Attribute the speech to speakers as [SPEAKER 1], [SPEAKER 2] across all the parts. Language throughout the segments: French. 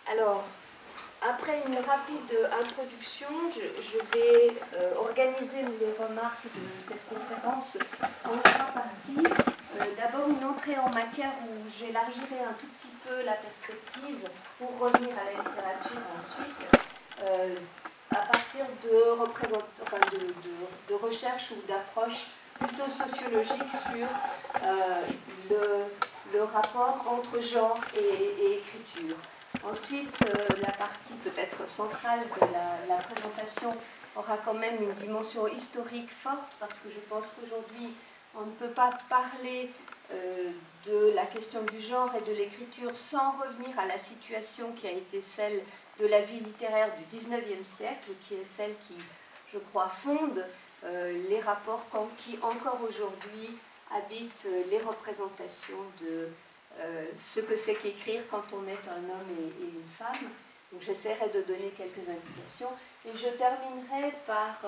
[SPEAKER 1] Alors, après une rapide introduction, je vais organiser les remarques de cette conférence en trois parties. D'abord une entrée en matière où j'élargirai un tout petit peu la perspective pour revenir à la littérature ensuite, à partir de recherches ou d'approches plutôt sociologiques sur le rapport entre genre et écriture. Ensuite, la partie peut-être centrale de la présentation aura quand même une dimension historique forte, parce que je pense qu'aujourd'hui, on ne peut pas parler de la question du genre et de l'écriture sans revenir à la situation qui a été celle de la vie littéraire du XIXe siècle, qui est celle qui, je crois, fonde les rapports qui, encore aujourd'hui, habitent les représentations de ce que c'est qu'écrire quand on est un homme et une femme. Donc j'essaierai de donner quelques indications. Et je terminerai par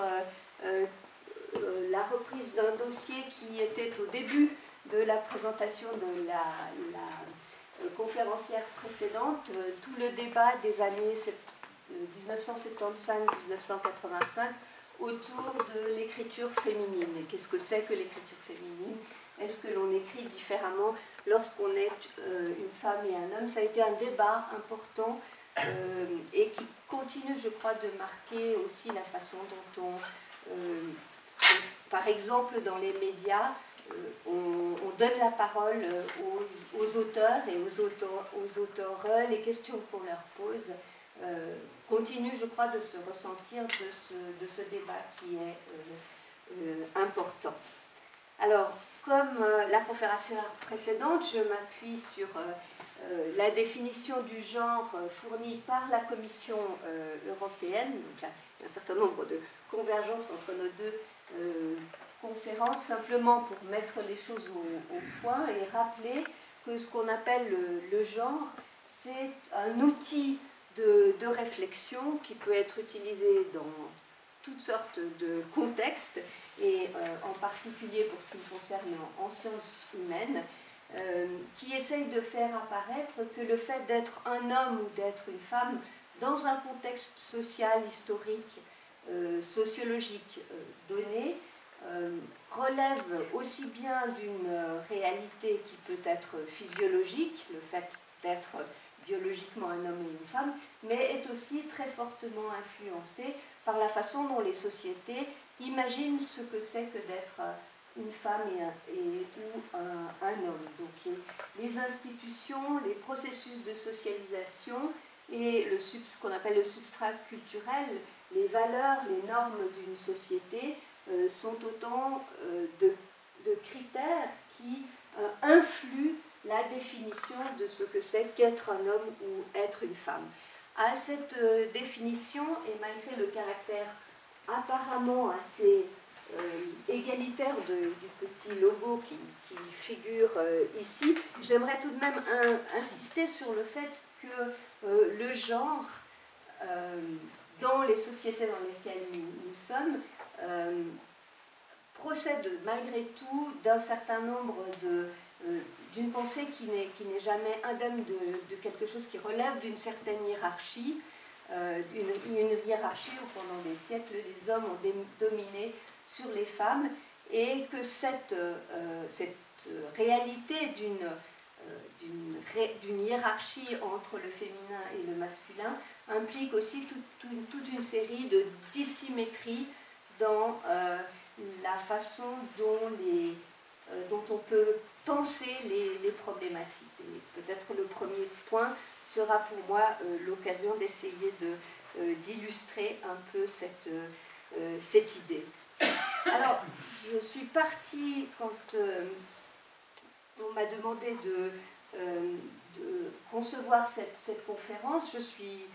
[SPEAKER 1] la reprise d'un dossier qui était au début de la présentation de la conférencière précédente, tout le débat des années 1975-1985 autour de l'écriture féminine. Et qu'est-ce que c'est que l'écriture féminine? Est-ce que l'on écrit différemment lorsqu'on est une femme et un homme? Ça a été un débat important et qui continue, je crois, de marquer aussi la façon dont par exemple, dans les médias, on donne la parole aux auteurs et aux auteurs. Les questions qu'on leur pose continuent, je crois, de se ressentir de ce débat qui est important. Alors, comme la conférencière précédente, je m'appuie sur la définition du genre fournie par la Commission européenne. Donc là, il y a un certain nombre de convergences entre nos deux conférences, simplement pour mettre les choses au point et rappeler que ce qu'on appelle le genre, c'est un outil de réflexion qui peut être utilisé dans toutes sortes de contextes, et en particulier pour ce qui concerne en sciences humaines, qui essaye de faire apparaître que le fait d'être un homme ou d'être une femme dans un contexte social, historique, sociologique donné, relève aussi bien d'une réalité qui peut être physiologique, le fait d'être biologiquement un homme et une femme, mais est aussi très fortement influencé par la façon dont les sociétés imaginent ce que c'est que d'être une femme ou un homme. Donc les institutions, les processus de socialisation et ce qu'on appelle le substrat culturel, les valeurs, les normes d'une société sont autant de critères qui influent la définition de ce que c'est qu'être un homme ou être une femme. À cette définition, et malgré le caractère apparemment assez égalitaire du petit logo qui figure ici, j'aimerais tout de même insister sur le fait que le genre, dans les sociétés dans lesquelles nous sommes, procède malgré tout d'un certain nombre d'une pensée qui n'est jamais indemne de quelque chose qui relève d'une certaine hiérarchie, une hiérarchie où pendant des siècles les hommes ont dominé sur les femmes, et que cette réalité d'une hiérarchie entre le féminin et le masculin implique aussi toute une série de dissymétries dans la façon dont on peut penser les problématiques. Et peut-être le premier point sera pour moi l'occasion d'essayer d'illustrer un peu cette idée. Alors, je suis partie, quand on m'a demandé de concevoir cette conférence, je suis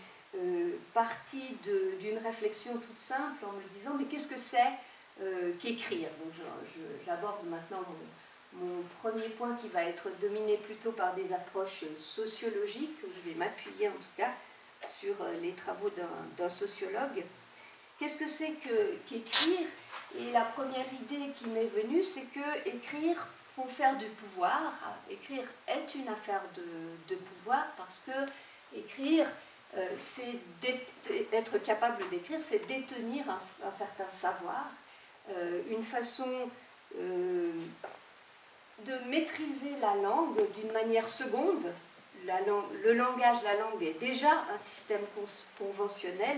[SPEAKER 1] partie d'une réflexion toute simple en me disant, mais qu'est-ce que c'est qu'écrire? Donc j'aborde maintenant mon premier point qui va être dominé plutôt par des approches sociologiques, où je vais m'appuyer en tout cas sur les travaux d'un sociologue. Qu'est-ce que c'est qu'écrire? Et la première idée qui m'est venue, c'est que écrire confère du pouvoir. Écrire est une affaire de pouvoir, parce que Écrire, c'est être capable d'écrire, c'est détenir un certain savoir, une façon de maîtriser la langue d'une manière seconde. Le langage, la langue est déjà un système conventionnel,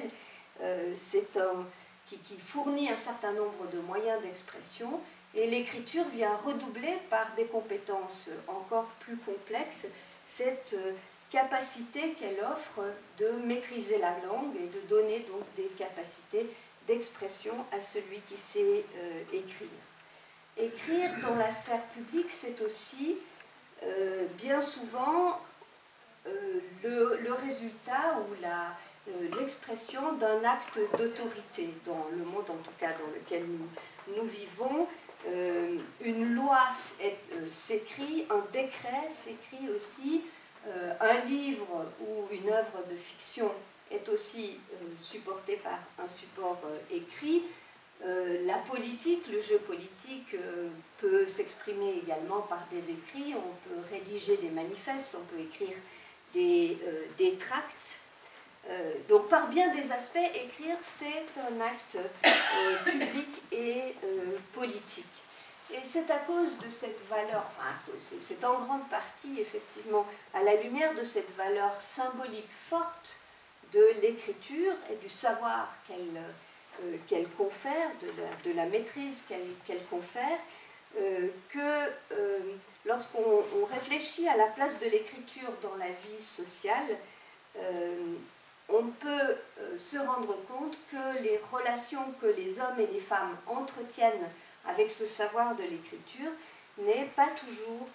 [SPEAKER 1] qui fournit un certain nombre de moyens d'expression, et l'écriture vient redoubler par des compétences encore plus complexes cette capacité qu'elle offre de maîtriser la langue et de donner donc des capacités d'expression à celui qui sait écrire. Écrire dans la sphère publique, c'est aussi bien souvent le résultat ou l'expression d'un acte d'autorité dans le monde, en tout cas dans lequel nous vivons. Une loi s'écrit, un décret s'écrit aussi, un livre ou une œuvre de fiction est aussi supporté par un support écrit. La politique, le jeu politique peut s'exprimer également par des écrits, on peut rédiger des manifestes, on peut écrire des tracts. Donc par bien des aspects, écrire c'est un acte public et politique. Et c'est à cause de cette valeur, enfin c'est en grande partie effectivement à la lumière de cette valeur symbolique forte de l'écriture et du savoir qu'elle confère, de la maîtrise qu'elle confère, que lorsqu'on réfléchit à la place de l'écriture dans la vie sociale, on peut se rendre compte que les relations que les hommes et les femmes entretiennent avec ce savoir de l'écriture n'est pas toujours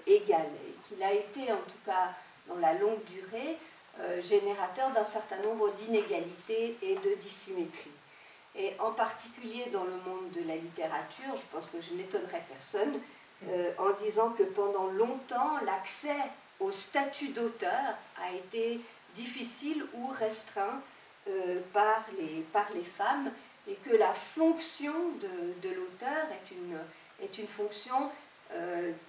[SPEAKER 1] égal, et qu'il a été, en tout cas dans la longue durée, générateur d'un certain nombre d'inégalités et de dissymétries. Et en particulier dans le monde de la littérature, je pense que je n'étonnerai personne en disant que pendant longtemps, l'accès au statut d'auteur a été difficile ou restreint par les femmes, et que la fonction de l'auteur est une fonction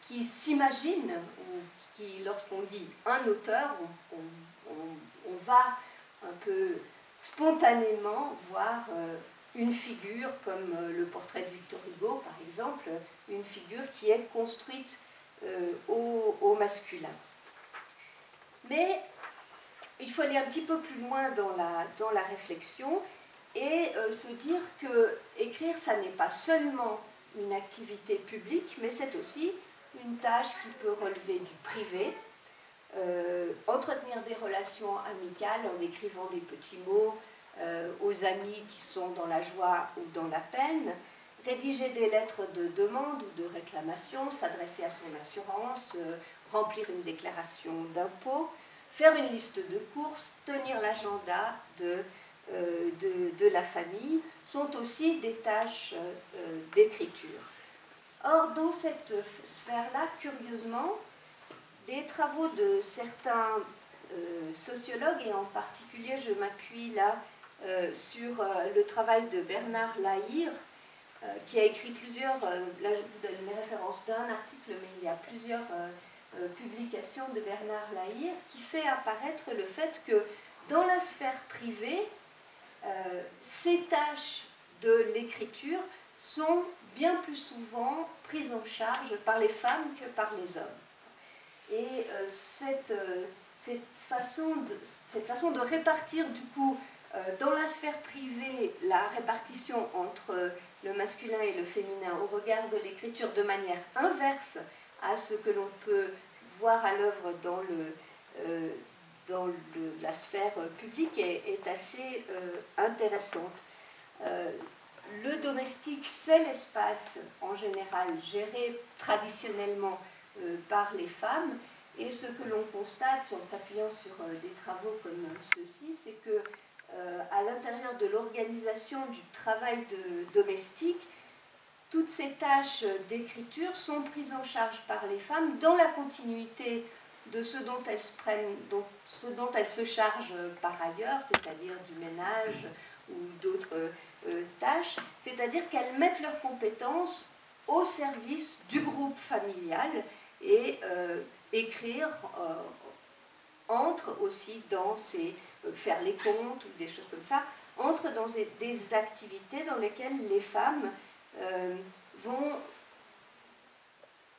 [SPEAKER 1] qui s'imagine, ou qui, lorsqu'on dit un auteur, on va un peu spontanément voir une figure comme le portrait de Victor Hugo, par exemple, une figure qui est construite au masculin. Mais il faut aller un petit peu plus loin dans la réflexion et se dire que écrire, ça n'est pas seulement une activité publique, mais c'est aussi une tâche qui peut relever du privé. Entretenir des relations amicales en écrivant des petits mots aux amis qui sont dans la joie ou dans la peine, rédiger des lettres de demande ou de réclamation, s'adresser à son assurance, remplir une déclaration d'impôt, faire une liste de courses, tenir l'agenda de la famille, sont aussi des tâches d'écriture. Or, dans cette sphère-là, curieusement, les travaux de certains sociologues, et en particulier je m'appuie là sur le travail de Bernard Lahire, qui a écrit plusieurs, là je vous donne les références d'un article, mais il y a plusieurs publications de Bernard Lahire, qui fait apparaître le fait que dans la sphère privée, ces tâches de l'écriture sont bien plus souvent prises en charge par les femmes que par les hommes. Et cette façon de répartir du coup dans la sphère privée la répartition entre le masculin et le féminin au regard de l'écriture de manière inverse à ce que l'on peut voir à l'œuvre dans la sphère publique est assez intéressante. Le domestique, c'est l'espace en général géré traditionnellement par les femmes, et ce que l'on constate en s'appuyant sur des travaux comme ceux-ci, c'est que à l'intérieur de l'organisation du travail domestique, toutes ces tâches d'écriture sont prises en charge par les femmes dans la continuité de ce dont elles se chargent par ailleurs, c'est-à-dire du ménage ou d'autres tâches, c'est-à-dire qu'elles mettent leurs compétences au service du groupe familial, et écrire entre aussi dans ces faire les comptes ou des choses comme ça, entre dans des activités dans lesquelles les femmes vont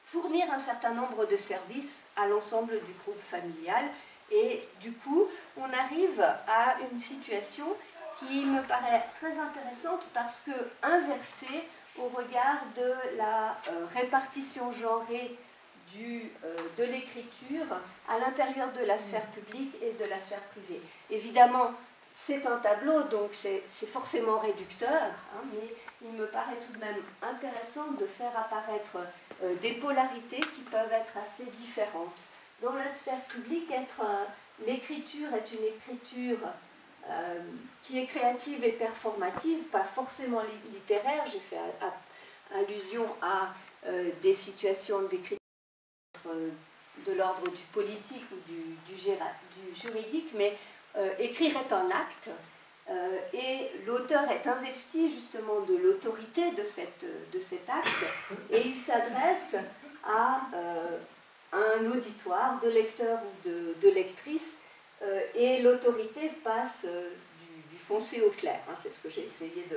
[SPEAKER 1] fournir un certain nombre de services à l'ensemble du groupe familial. Et du coup, on arrive à une situation qui me paraît très intéressante parce que inversée au regard de la répartition genrée de l'écriture à l'intérieur de la sphère publique et de la sphère privée. Évidemment, c'est un tableau, donc c'est forcément réducteur, hein, mais il me paraît tout de même intéressant de faire apparaître des polarités qui peuvent être assez différentes. Dans la sphère publique, l'écriture est une écriture qui est créative et performative, pas forcément littéraire. J'ai fait allusion à des situations d'écriture de l'ordre du politique ou du juridique, mais écrire est un acte, et l'auteur est investi justement de l'autorité de cet acte, et il s'adresse à un auditoire de lecteurs ou de lectrices, et l'autorité passe du foncé au clair. Hein, c'est ce que j'ai essayé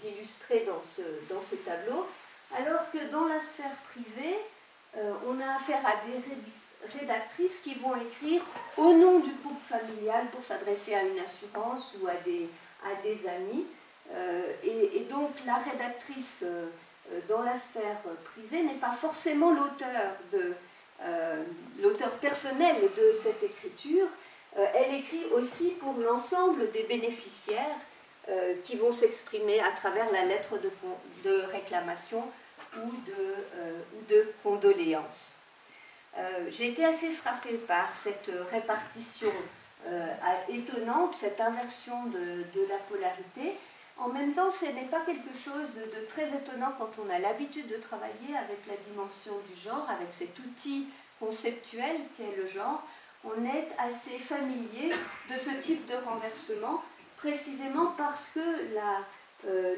[SPEAKER 1] d'illustrer dans ce tableau. Alors que dans la sphère privée, on a affaire à des rédactrices qui vont écrire au nom du groupe familial pour s'adresser à une assurance ou à des amis. Et donc la rédactrice dans la sphère privée n'est pas forcément l'auteur personnel de cette écriture. Elle écrit aussi pour l'ensemble des bénéficiaires qui vont s'exprimer à travers la lettre de réclamation ou de condoléances. J'ai été assez frappée par cette répartition étonnante, cette inversion de la polarité. En même temps, ce n'est pas quelque chose de très étonnant quand on a l'habitude de travailler avec la dimension du genre, avec cet outil conceptuel qu'est le genre. On est assez familier de ce type de renversement, précisément parce que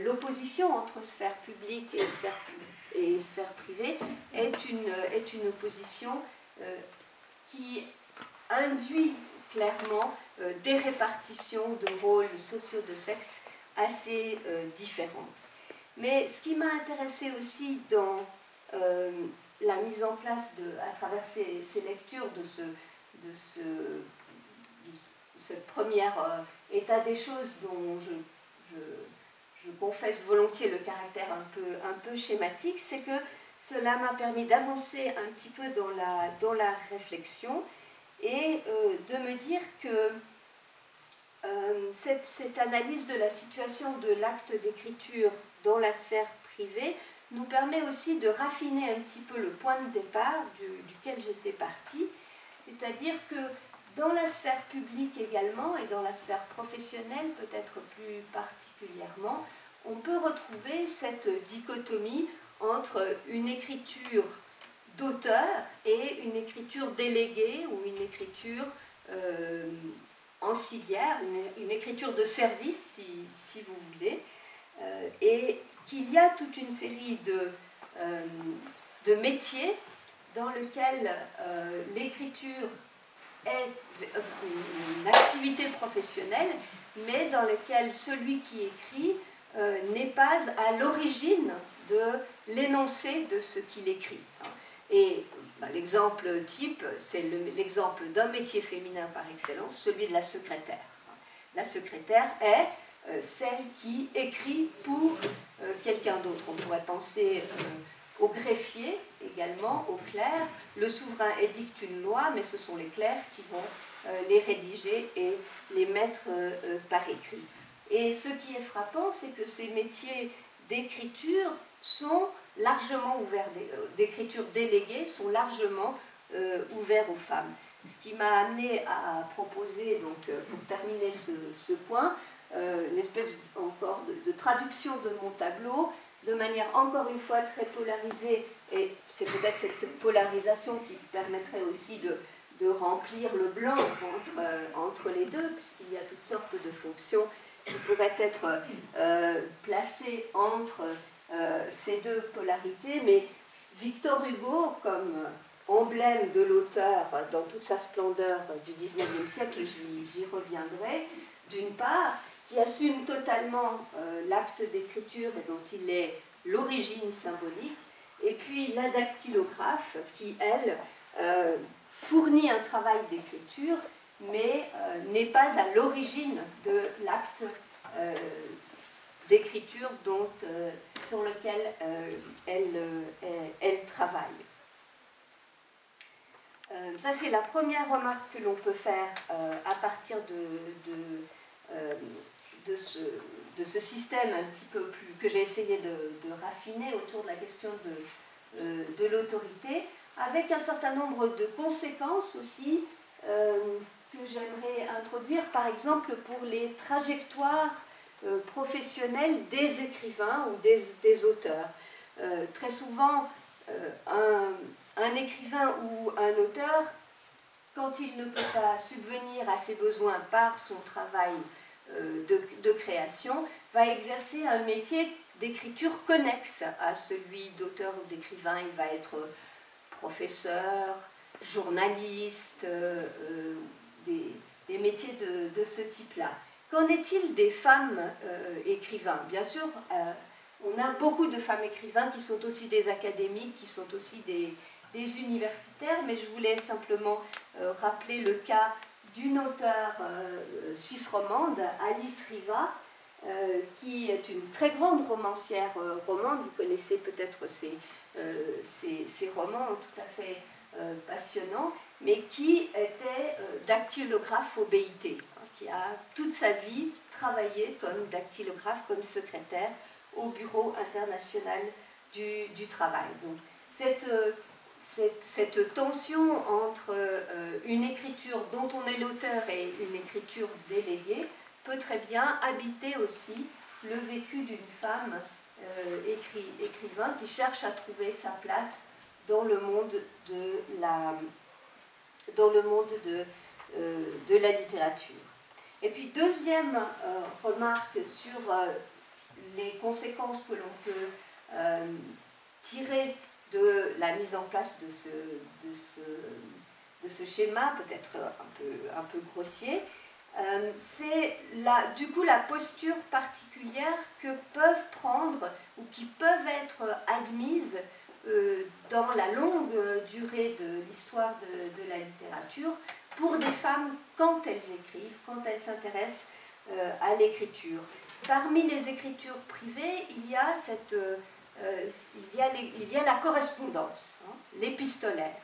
[SPEAKER 1] l'opposition entre sphère publique et sphère privée est une opposition qui induit clairement des répartitions de rôles sociaux de sexe assez différentes. Mais ce qui m'a intéressée aussi dans la mise en place, à travers ces lectures de cette première état des choses dont je confesse volontiers le caractère un peu schématique, c'est que cela m'a permis d'avancer un petit peu dans la réflexion et de me dire que cette analyse de la situation de l'acte d'écriture dans la sphère privée nous permet aussi de raffiner un petit peu le point de départ duquel j'étais partie, c'est-à-dire que dans la sphère publique également et dans la sphère professionnelle peut-être plus particulièrement, on peut retrouver cette dichotomie entre une écriture d'auteur et une écriture déléguée ou une écriture ancillaire, une écriture de service si vous voulez, et qu'il y a toute une série de métiers dans lesquels l'écriture est une activité professionnelle, mais dans lesquels celui qui écrit n'est pas à l'origine de l'énoncé de ce qu'il écrit. Et l'exemple type, c'est l'exemple d'un métier féminin par excellence, celui de la secrétaire. La secrétaire est celle qui écrit pour quelqu'un d'autre. On pourrait penser au greffier également, au clerc. Le souverain édicte une loi, mais ce sont les clercs qui vont les rédiger et les mettre par écrit. Et ce qui est frappant, c'est que ces métiers d'écriture sont largement ouverts, d'écriture déléguée, sont largement ouverts aux femmes. Ce qui m'a amené à proposer, donc, pour terminer ce point, une espèce encore de traduction de mon tableau, de manière encore une fois très polarisée, et c'est peut-être cette polarisation qui permettrait aussi de remplir le blanc entre les deux, puisqu'il y a toutes sortes de fonctions qui pourraient être placées entre ces deux polarités, mais Victor Hugo, comme emblème de l'auteur dans toute sa splendeur du XIXe siècle, j'y reviendrai, d'une part, qui assume totalement l'acte d'écriture et dont il est l'origine symbolique, et puis la dactylographe qui, elle, fournit un travail d'écriture, mais n'est pas à l'origine de l'acte d'écriture sur lequel elle travaille. Ça, c'est la première remarque que l'on peut faire à partir de ce système un petit peu plus que j'ai essayé de raffiner autour de la question de l'autorité, avec un certain nombre de conséquences aussi que j'aimerais introduire, par exemple pour les trajectoires professionnelles des écrivains ou des auteurs. Très souvent, un écrivain ou un auteur, quand il ne peut pas subvenir à ses besoins par son travail de création, va exercer un métier d'écriture connexe à celui d'auteur ou d'écrivain. Il va être professeur, journaliste, des métiers de ce type-là. Qu'en est-il des femmes écrivains? Bien sûr, on a beaucoup de femmes écrivains qui sont aussi des académiques, qui sont aussi des universitaires, mais je voulais simplement rappeler le cas d'une auteure suisse romande, Alice Riva, qui est une très grande romancière romande. Vous connaissez peut-être ses romans tout à fait passionnants, mais qui était dactylographe au BIT, qui a toute sa vie travaillé comme dactylographe, comme secrétaire au Bureau international du travail. Donc, cette tension entre une écriture dont on est l'auteur et une écriture déléguée peut très bien habiter aussi le vécu d'une femme écrivain qui cherche à trouver sa place dans le monde de la littérature. Et puis deuxième remarque sur les conséquences que l'on peut tirer de la mise en place de ce schéma, peut-être un peu grossier, c'est du coup la posture particulière que peuvent prendre ou qui peuvent être admises dans la longue durée de l'histoire de la littérature pour des femmes quand elles écrivent, quand elles s'intéressent à l'écriture. Parmi les écritures privées, il y a la correspondance, hein, l'épistolaire.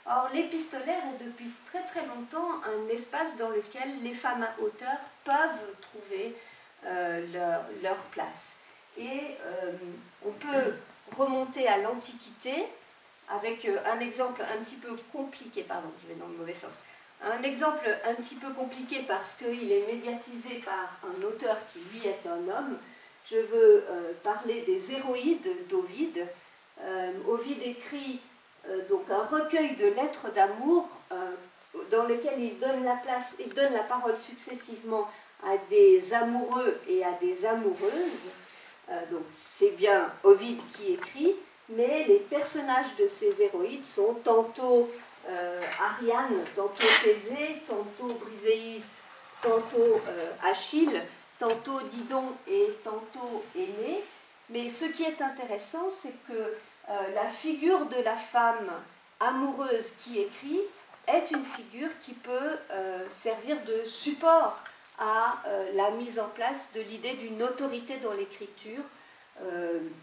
[SPEAKER 1] Or, l'épistolaire est depuis très très longtemps un espace dans lequel les femmes auteurs peuvent trouver leur place. Et on peut remonter à l'Antiquité avec un exemple un petit peu compliqué, pardon, je vais dans le mauvais sens, un exemple un petit peu compliqué parce qu'il est médiatisé par un auteur qui lui est un homme. Je veux parler des Héroïdes d'Ovide. Ovide écrit donc un recueil de lettres d'amour dans lequel il donne la parole successivement à des amoureux et à des amoureuses. Donc c'est bien Ovide qui écrit, mais les personnages de ces héroïdes sont tantôt Ariane, tantôt Thésée, tantôt Briséis, tantôt Achille, tantôt Didon et tantôt Énée. Mais ce qui est intéressant, c'est que la figure de la femme amoureuse qui écrit est une figure qui peut servir de support à la mise en place de l'idée d'une autorité dans l'écriture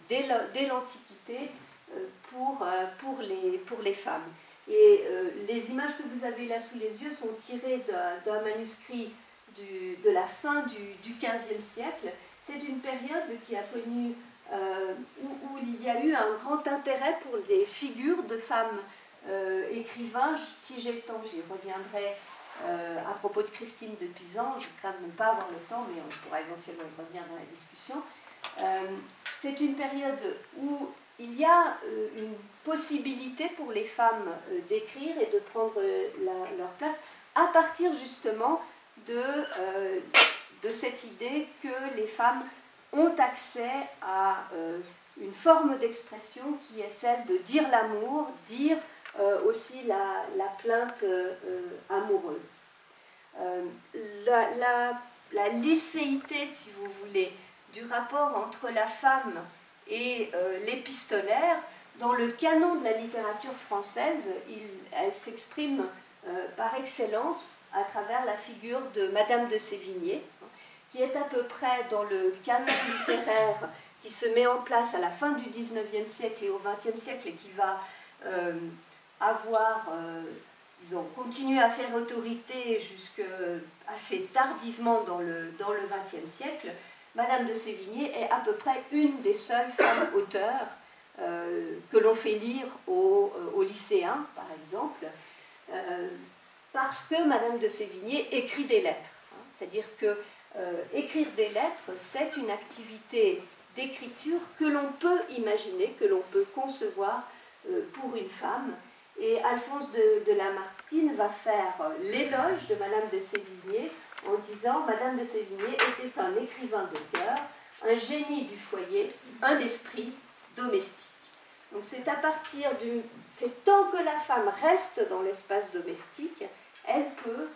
[SPEAKER 1] dès l'Antiquité pour les femmes. Et les images que vous avez là sous les yeux sont tirées d'un manuscrit de la fin du XVe siècle. C'est une période qui a connu, où il y a eu un grand intérêt pour les figures de femmes écrivains. Si j'ai le temps, j'y reviendrai à propos de Christine de Pisan. Je crains de ne pas avoir le temps, mais on pourra éventuellement y revenir dans la discussion. C'est une période où il y a une possibilité pour les femmes d'écrire et de prendre leur place à partir justement de cette idée que les femmes ont accès à une forme d'expression qui est celle de dire l'amour, dire aussi la plainte amoureuse. La licéité, si vous voulez, du rapport entre la femme et l'épistolaire, dans le canon de la littérature française, elle s'exprime par excellence à travers la figure de Madame de Sévigné, qui est à peu près dans le canon littéraire qui se met en place à la fin du XIXe siècle et au XXe siècle et qui va disons, continuer à faire autorité jusqu'à assez tardivement dans le XXe siècle. Madame de Sévigné est à peu près une des seules femmes auteurs que l'on fait lire aux lycéens, par exemple, parce que Madame de Sévigné écrit des lettres. C'est-à-dire que écrire des lettres, c'est une activité d'écriture que l'on peut imaginer, que l'on peut concevoir pour une femme. Et Alphonse de Lamartine va faire l'éloge de Madame de Sévigné en disant « Madame de Sévigné était un écrivain de cœur, un génie du foyer, un esprit domestique ». Donc c'est à partir c'est tant que la femme reste dans l'espace domestique, elle peut,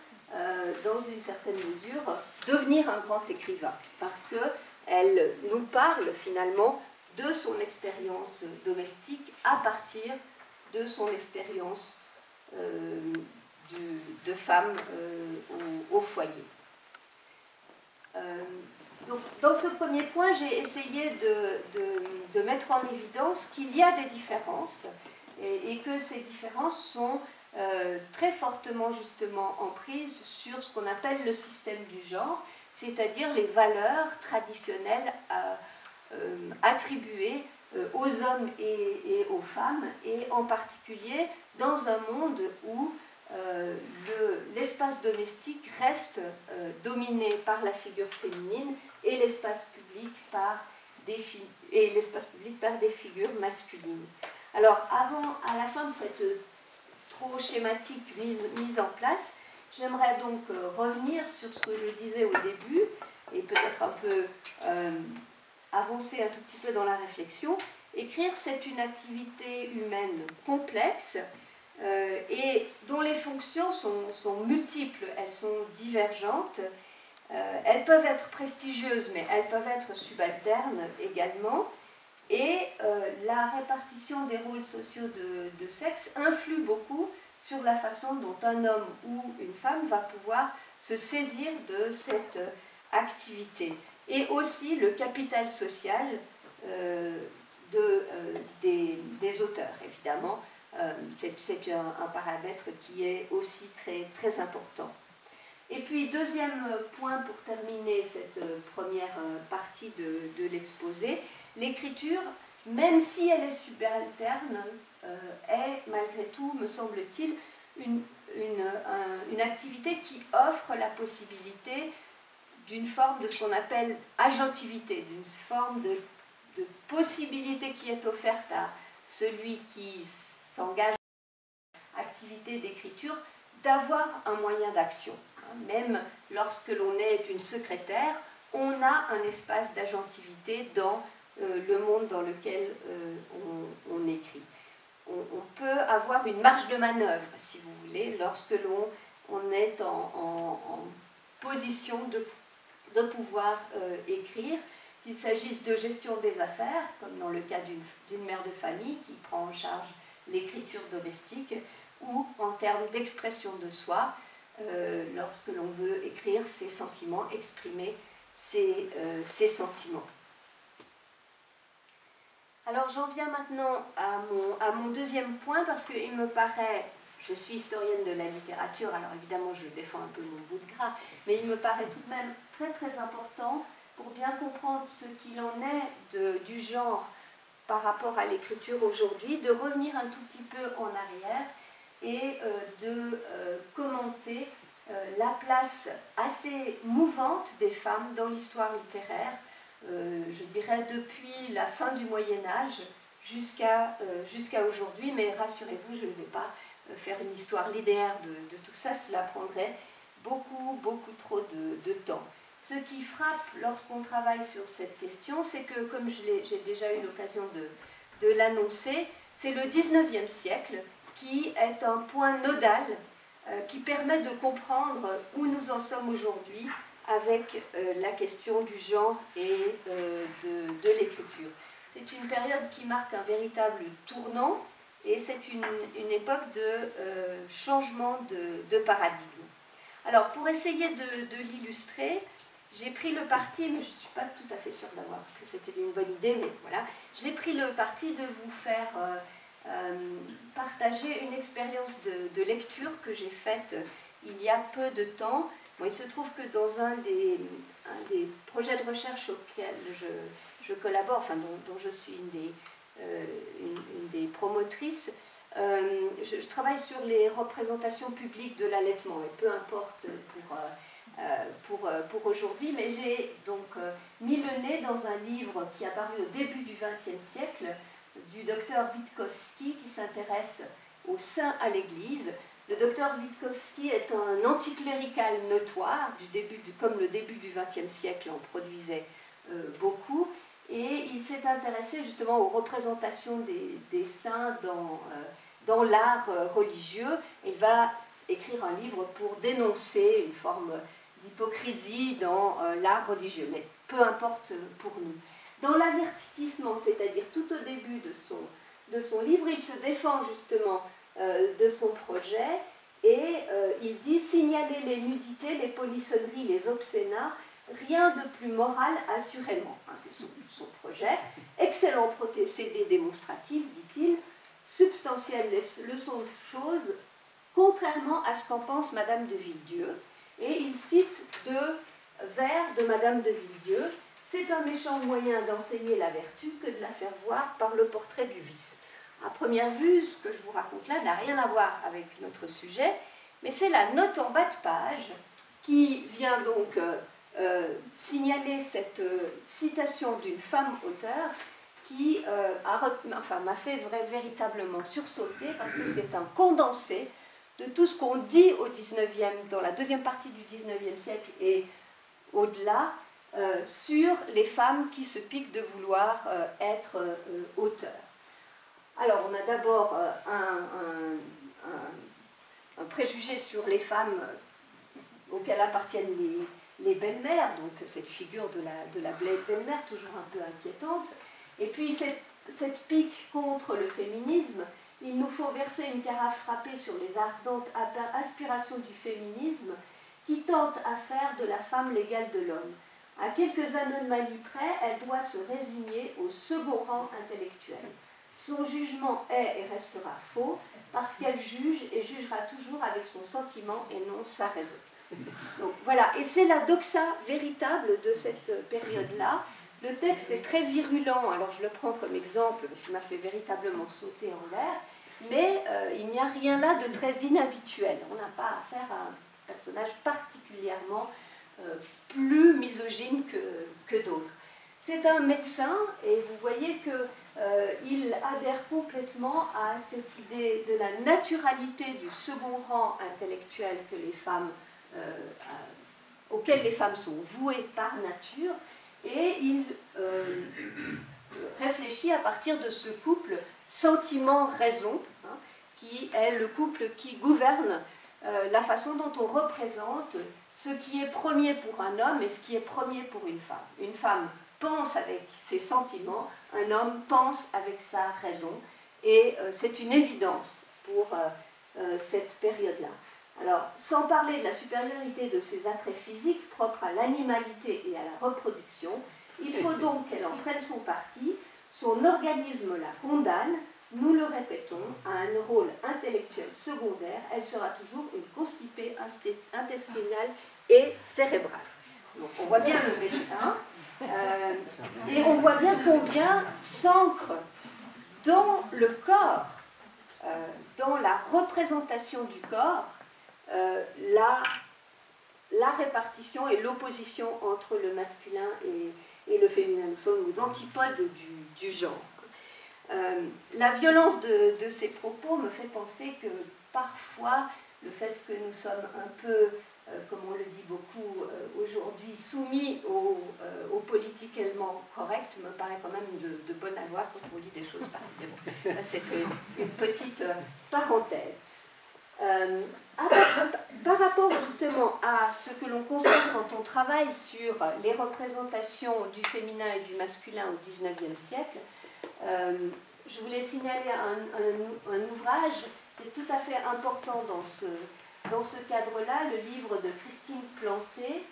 [SPEAKER 1] dans une certaine mesure, devenir un grand écrivain, parce qu'elle nous parle finalement de son expérience domestique à partir de son expérience de femme au foyer. Donc, dans ce premier point, j'ai essayé de mettre en évidence qu'il y a des différences et que ces différences sont très fortement justement en prise sur ce qu'on appelle le système du genre, c'est-à-dire les valeurs traditionnelles attribuées aux hommes et aux femmes, et en particulier dans un monde où l'espace domestique reste dominé par la figure féminine et l'espace public par des figures masculines. Alors, à la fin de cette trop schématique mise en place, j'aimerais donc revenir sur ce que je disais au début, et peut-être un peu avancer un tout petit peu dans la réflexion. Écrire, c'est une activité humaine complexe et dont les fonctions sont multiples, elles sont divergentes. Elles peuvent être prestigieuses, mais elles peuvent être subalternes également. Et la répartition des rôles sociaux de sexe influe beaucoup sur la façon dont un homme ou une femme va pouvoir se saisir de cette activité. Et aussi le capital social des auteurs, évidemment. C'est un paramètre qui est aussi très, très important. Et puis, deuxième point pour terminer cette première partie de l'exposé, l'écriture, même si elle est subalterne, est malgré tout, me semble-t-il, une activité qui offre la possibilité d'une forme de ce qu'on appelle agentivité, d'une forme de possibilité qui est offerte à celui qui s'engage dans l'activité d'écriture d'avoir un moyen d'action. Même lorsque l'on est une secrétaire, on a un espace d'agentivité dans le monde dans lequel on écrit. On peut avoir une marge de manœuvre, si vous voulez, lorsque on est en position de pouvoir écrire, qu'il s'agisse de gestion des affaires, comme dans le cas d'une mère de famille qui prend en charge l'écriture domestique, ou en termes d'expression de soi, lorsque l'on veut écrire ses sentiments, exprimer ses sentiments. Alors j'en viens maintenant à mon deuxième point, parce qu'il me paraît, je suis historienne de la littérature, alors évidemment je défends un peu mon bout de gras, mais il me paraît tout de même très très important, pour bien comprendre ce qu'il en est du genre par rapport à l'écriture aujourd'hui, de revenir un tout petit peu en arrière et de commenter la place assez mouvante des femmes dans l'histoire littéraire, je dirais depuis la fin du Moyen-Âge jusqu'à aujourd'hui, mais rassurez-vous, je ne vais pas faire une histoire linéaire de tout ça, cela prendrait beaucoup trop de temps. ce qui frappe lorsqu'on travaille sur cette question, c'est que, comme j'ai déjà eu l'occasion de l'annoncer, c'est le 19e siècle qui est un point nodal qui permet de comprendre où nous en sommes aujourd'hui avec la question du genre et de l'écriture. C'est une période qui marque un véritable tournant et c'est une époque de changement de paradigme. Alors, pour essayer de l'illustrer, j'ai pris le parti, mais je ne suis pas tout à fait sûre d'avoir que c'était une bonne idée, mais voilà, j'ai pris le parti de vous faire partager une expérience de lecture que j'ai faite il y a peu de temps. Bon, il se trouve que dans un des projets de recherche auxquels je collabore, enfin dont je suis une des promotrices, je travaille sur les représentations publiques de l'allaitement, et peu importe pour aujourd'hui, mais j'ai donc mis le nez dans un livre qui a paru au début du XXe siècle, du docteur Witkowski, qui s'intéresse au sein à l'Église. Le docteur Witkowski est un anticlérical notoire, comme le début du XXe siècle en produisait beaucoup, et il s'est intéressé justement aux représentations des saints dans l'art religieux. Il va écrire un livre pour dénoncer une forme d'hypocrisie dans l'art religieux, mais peu importe pour nous. Dans l'avertissement, c'est-à-dire tout au début de son livre, il se défend justement de son projet et il dit « Signaler les nudités, les polissonneries, les obscénats, rien de plus moral assurément. » C'est son projet. Excellent procédé démonstratif, dit-il, substantielle leçon de choses, contrairement à ce qu'en pense Madame de Villedieu. Et il cite deux vers de Madame de Villedieu. C'est un méchant moyen d'enseigner la vertu que de la faire voir par le portrait du vice. À première vue, ce que je vous raconte là n'a rien à voir avec notre sujet, mais c'est la note en bas de page qui vient donc signaler cette citation d'une femme auteure qui m'a fait véritablement sursauter parce que c'est un condensé de tout ce qu'on dit dans la deuxième partie du XIXe siècle et au-delà, sur les femmes qui se piquent de vouloir être auteurs. Alors, on a d'abord un préjugé sur les femmes auxquelles appartiennent les belles-mères, donc cette figure de la belle-mère, toujours un peu inquiétante. Et puis, cette pique contre le féminisme, il nous faut verser une carafe frappée sur les ardentes aspirations du féminisme qui tente à faire de la femme l'égale de l'homme. À quelques anomalies près, elle doit se résigner au second rang intellectuel. Son jugement est et restera faux parce qu'elle juge et jugera toujours avec son sentiment et non sa raison. Donc voilà, et c'est la doxa véritable de cette période-là. Le texte est très virulent, alors je le prends comme exemple parce qu'il m'a fait véritablement sauter en l'air, mais il n'y a rien là de très inhabituel. On n'a pas affaire à un personnage particulièrement plus misogyne que d'autres. C'est un médecin et vous voyez qu'il adhère complètement à cette idée de la naturalité du second rang intellectuel auquel les femmes sont vouées par nature, et il réfléchit à partir de ce couple sentiment-raison, qui est le couple qui gouverne la façon dont on représente ce qui est premier pour un homme et ce qui est premier pour une femme. Une femme pense avec ses sentiments, un homme pense avec sa raison, et c'est une évidence pour cette période-là. Alors, sans parler de la supériorité de ses attraits physiques propres à l'animalité et à la reproduction, il faut donc qu'elle en prenne son parti, son organisme la condamne, nous le répétons, à un rôle intellectuel secondaire, elle sera toujours une constipée intestinale et cérébrale. Donc on voit bien le médecin, et on voit bien combien s'ancre dans le corps, dans la représentation du corps, la répartition et l'opposition entre le masculin et le féminin. Nous sommes aux antipodes du genre. La violence de ces propos me fait penser que parfois le fait que nous sommes un peu comme on le dit beaucoup aujourd'hui, soumis au politiquement correct, me paraît quand même de bonne aloi quand on lit des choses pareilles. Bon, c'est une petite parenthèse. Par rapport justement à ce que l'on constate quand on travaille sur les représentations du féminin et du masculin au XIXe siècle, je voulais signaler un ouvrage qui est tout à fait important dans ce cadre-là, le livre de Christine Planté,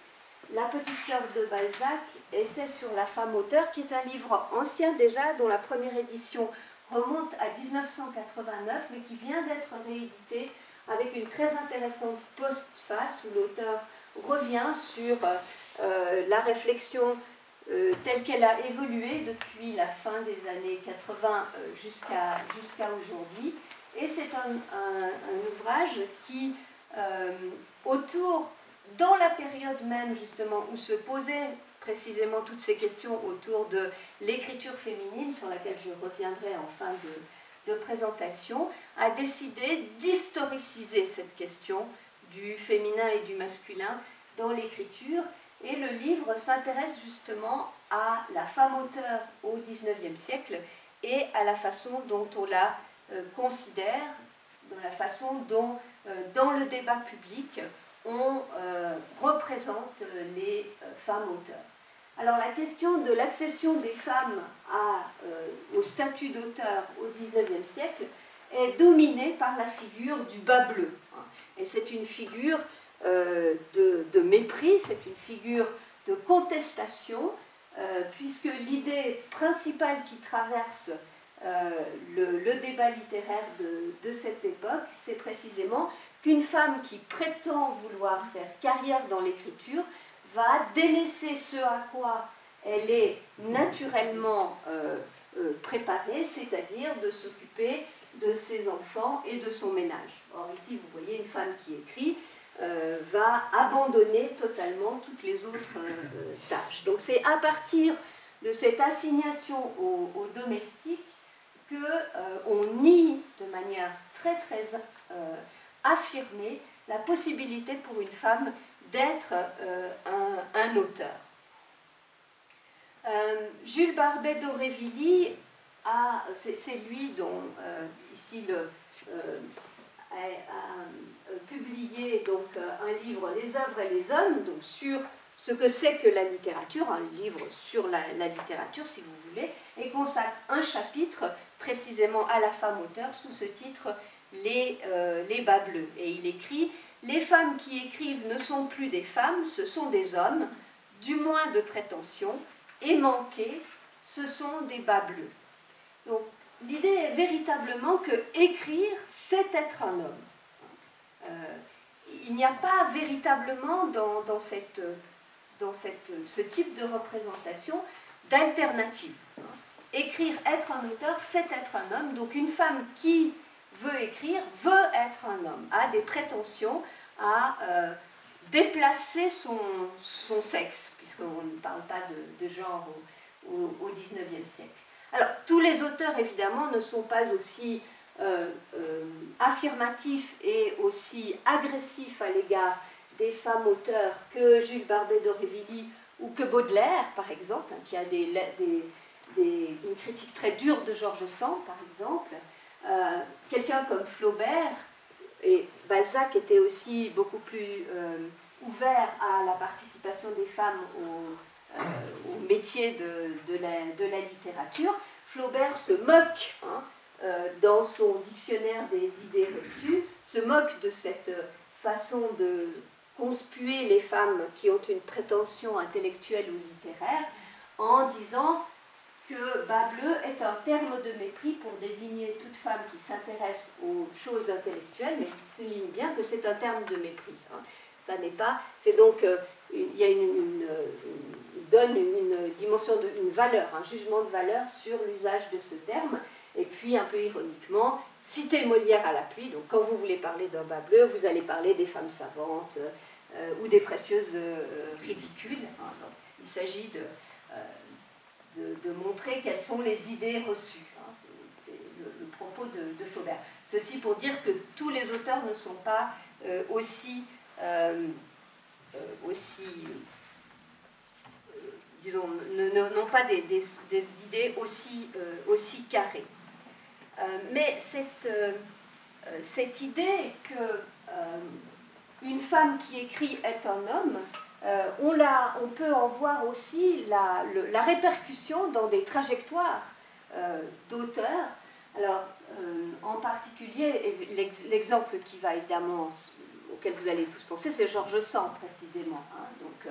[SPEAKER 1] La petite sœur de Balzac, Essai sur la femme auteur, qui est un livre ancien déjà, dont la première édition remonte à 1989, mais qui vient d'être réédité avec une très intéressante postface où l'auteur revient sur la réflexion telle qu'elle a évolué depuis la fin des années 80 jusqu'à aujourd'hui. Et c'est un ouvrage qui, dans la période même justement où se posaient précisément toutes ces questions autour de l'écriture féminine, sur laquelle je reviendrai en fin de présentation, a décidé d'historiciser cette question du féminin et du masculin dans l'écriture. Et le livre s'intéresse justement à la femme auteur au XIXe siècle et à la façon dont on la considère, de la façon dont, dans le débat public, on représente les femmes auteurs. Alors la question de l'accession des femmes au statut d'auteur au XIXe siècle est dominée par la figure du bas bleu. Et c'est une figure de mépris, c'est une figure de contestation, puisque l'idée principale qui traverse le débat littéraire de cette époque, c'est précisément qu'une femme qui prétend vouloir faire carrière dans l'écriture va délaisser ce à quoi elle est naturellement préparée, c'est-à-dire de s'occuper de ses enfants et de son ménage. Or ici, vous voyez, une femme qui écrit va abandonner totalement toutes les autres tâches. Donc c'est à partir de cette assignation au domestique qu'on nie de manière très très affirmée la possibilité pour une femme d'être un auteur. Jules Barbet d'Aurevilly, c'est lui dont ici a publié donc, un livre, Les œuvres et les hommes, donc sur ce que c'est que la littérature, un livre sur la littérature si vous voulez, et consacre un chapitre précisément à la femme auteur sous ce titre les bas bleus. Et il écrit: les femmes qui écrivent ne sont plus des femmes, ce sont des hommes, du moins de prétention, et manqués, ce sont des bas bleus. Donc l'idée est véritablement que écrire, c'est être un homme. Il n'y a pas véritablement dans ce type de représentation d'alternative. Écrire, être un auteur, c'est être un homme. Donc une femme qui veut écrire, veut être un homme, a des prétentions à déplacer son sexe, puisqu'on ne parle pas de genre au XIXe siècle. Alors, tous les auteurs, évidemment, ne sont pas aussi affirmatifs et aussi agressifs à l'égard des femmes auteurs que Jules Barbet d'Aurevilly ou que Baudelaire, par exemple, qui a une critique très dure de George Sand, par exemple. Quelqu'un comme Flaubert, et Balzac était aussi beaucoup plus ouvert à la participation des femmes au métier de la littérature. Flaubert se moque, dans son dictionnaire des idées reçues, se moque de cette façon de conspuer les femmes qui ont une prétention intellectuelle ou littéraire, en disant que bas bleu est un terme de mépris pour désigner toute femme qui s'intéresse aux choses intellectuelles, mais qui souligne bien que c'est un terme de mépris. Ça n'est pas. C'est donc il y a donne une dimension, une valeur, un jugement de valeur sur l'usage de ce terme. Et puis, un peu ironiquement, citer Molière à l'appui. Donc, quand vous voulez parler d'un bas bleu, vous allez parler des femmes savantes ou des précieuses ridicules. Donc, il s'agit de montrer quelles sont les idées reçues. C'est le propos de Flaubert. Ceci pour dire que tous les auteurs ne sont pas aussi aussi, disons, n'ont pas des idées aussi carrées. Mais cette idée que une femme qui écrit est un homme, on peut en voir aussi la répercussion dans des trajectoires d'auteurs. Alors, en particulier, l'exemple qui va évidemment, auquel vous allez tous penser, c'est George Sand, précisément. Hein. Donc,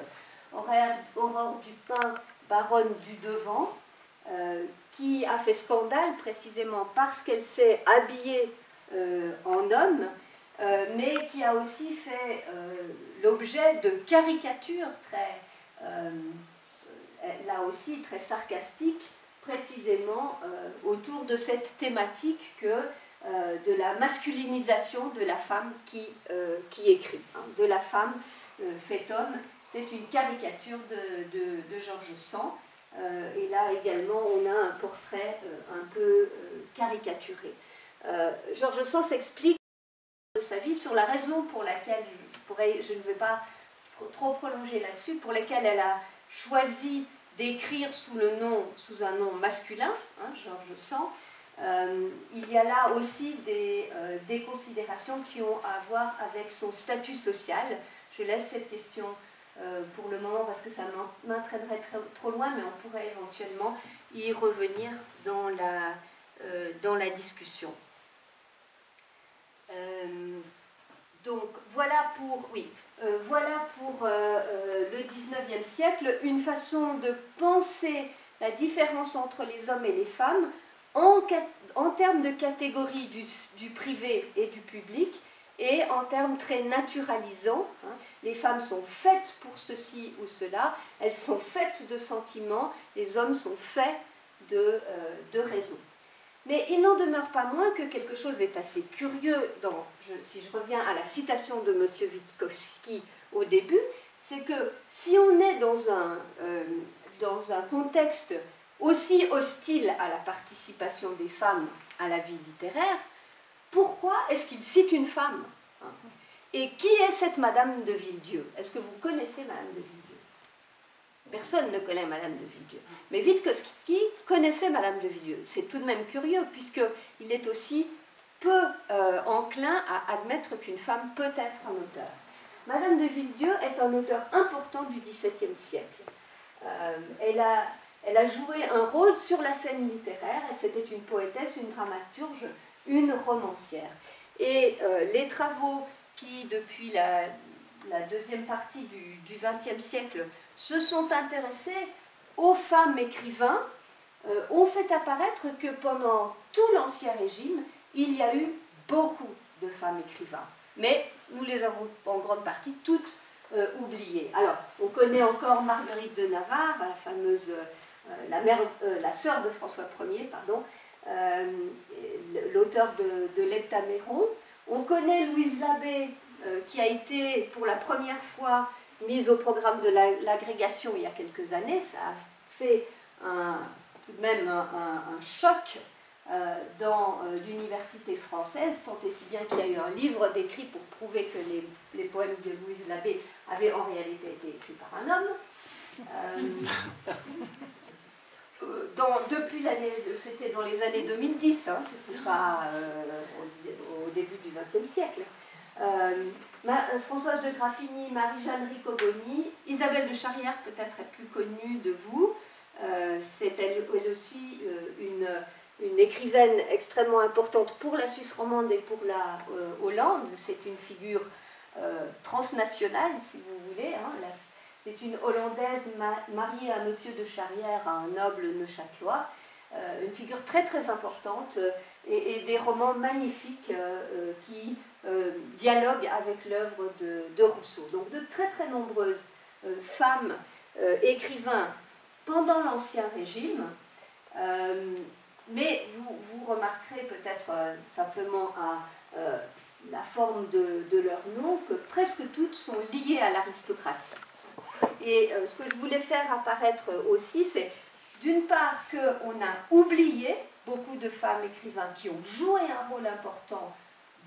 [SPEAKER 1] Aurore Dupin, baronne du Devant, qui a fait scandale précisément parce qu'elle s'est habillée en homme, mais qui a aussi fait l'objet de caricatures là aussi très sarcastiques, précisément autour de cette thématique de la masculinisation de la femme qui écrit, hein, de la femme fait homme. C'est une caricature de George Sand. Et là également, on a un portrait un peu caricaturé. George Sand s'explique de sa vie sur la raison pour laquelle, je ne vais pas trop prolonger là-dessus, pour laquelle elle a choisi d'écrire sous un nom masculin, hein, George Sand. Il y a là aussi des considérations qui ont à voir avec son statut social. Je laisse cette question pour le moment parce que ça m'entraînerait trop loin, mais on pourrait éventuellement y revenir dans la discussion. Donc voilà pour le XIXe siècle, une façon de penser la différence entre les hommes et les femmes en termes de catégories du privé et du public, et en termes très naturalisants. Hein. Les femmes sont faites pour ceci ou cela, elles sont faites de sentiments, les hommes sont faits de raison. Mais il n'en demeure pas moins que quelque chose est assez curieux, si je reviens à la citation de M. Witkowski au début, c'est que si on est dans un contexte aussi hostile à la participation des femmes à la vie littéraire, pourquoi est-ce qu'il cite une femme? Et qui est cette Madame de Villedieu? Est-ce que vous connaissez Madame de Villedieu? Personne ne connaît Madame de Villedieu. Mais Witkowski connaissait Madame de Villedieu. C'est tout de même curieux, puisqu'il est aussi peu enclin à admettre qu'une femme peut être un auteur. Madame de Villedieu est un auteur important du XVIIe siècle. Elle a joué un rôle sur la scène littéraire, et c'était une poétesse, une dramaturge, une romancière. Et les travaux qui, depuis la deuxième partie du XXe siècle, se sont intéressés aux femmes écrivains, ont fait apparaître que pendant tout l'Ancien Régime, il y a eu beaucoup de femmes écrivains. Mais nous les avons en grande partie toutes oubliées. Alors, on connaît encore Marguerite de Navarre, la fameuse, la sœur de François Ier, pardon, l'auteur de l'Heptaméron. On connaît Louise Labbé, qui a été pour la première fois mise au programme de l'agrégation il y a quelques années. Ça a fait tout de même un choc dans l'université française, tant et si bien qu'il y a eu un livre d'écrit pour prouver que les poèmes de Louise Labbé avaient en réalité été écrits par un homme. C'était dans les années 2010, hein, c'était pas au début du XXe siècle. Françoise de Graffigny, Marie-Jeanne Riccoboni, Isabelle de Charrière peut-être est plus connue de vous. C'est elle aussi une écrivaine extrêmement importante pour la Suisse romande et pour la Hollande. C'est une figure transnationale, si vous voulez. Hein. C'est une Hollandaise mariée à Monsieur de Charrière, un noble neuchâtelois. Une figure très très importante et des romans magnifiques qui dialoguent avec l'œuvre de Rousseau. Donc de très très nombreuses femmes écrivains pendant l'Ancien Régime, mais vous remarquerez peut-être simplement à la forme de leur nom que presque toutes sont liées à l'aristocratie. Et ce que je voulais faire apparaître aussi, c'est d'une part qu'on a oublié beaucoup de femmes écrivains qui ont joué un rôle important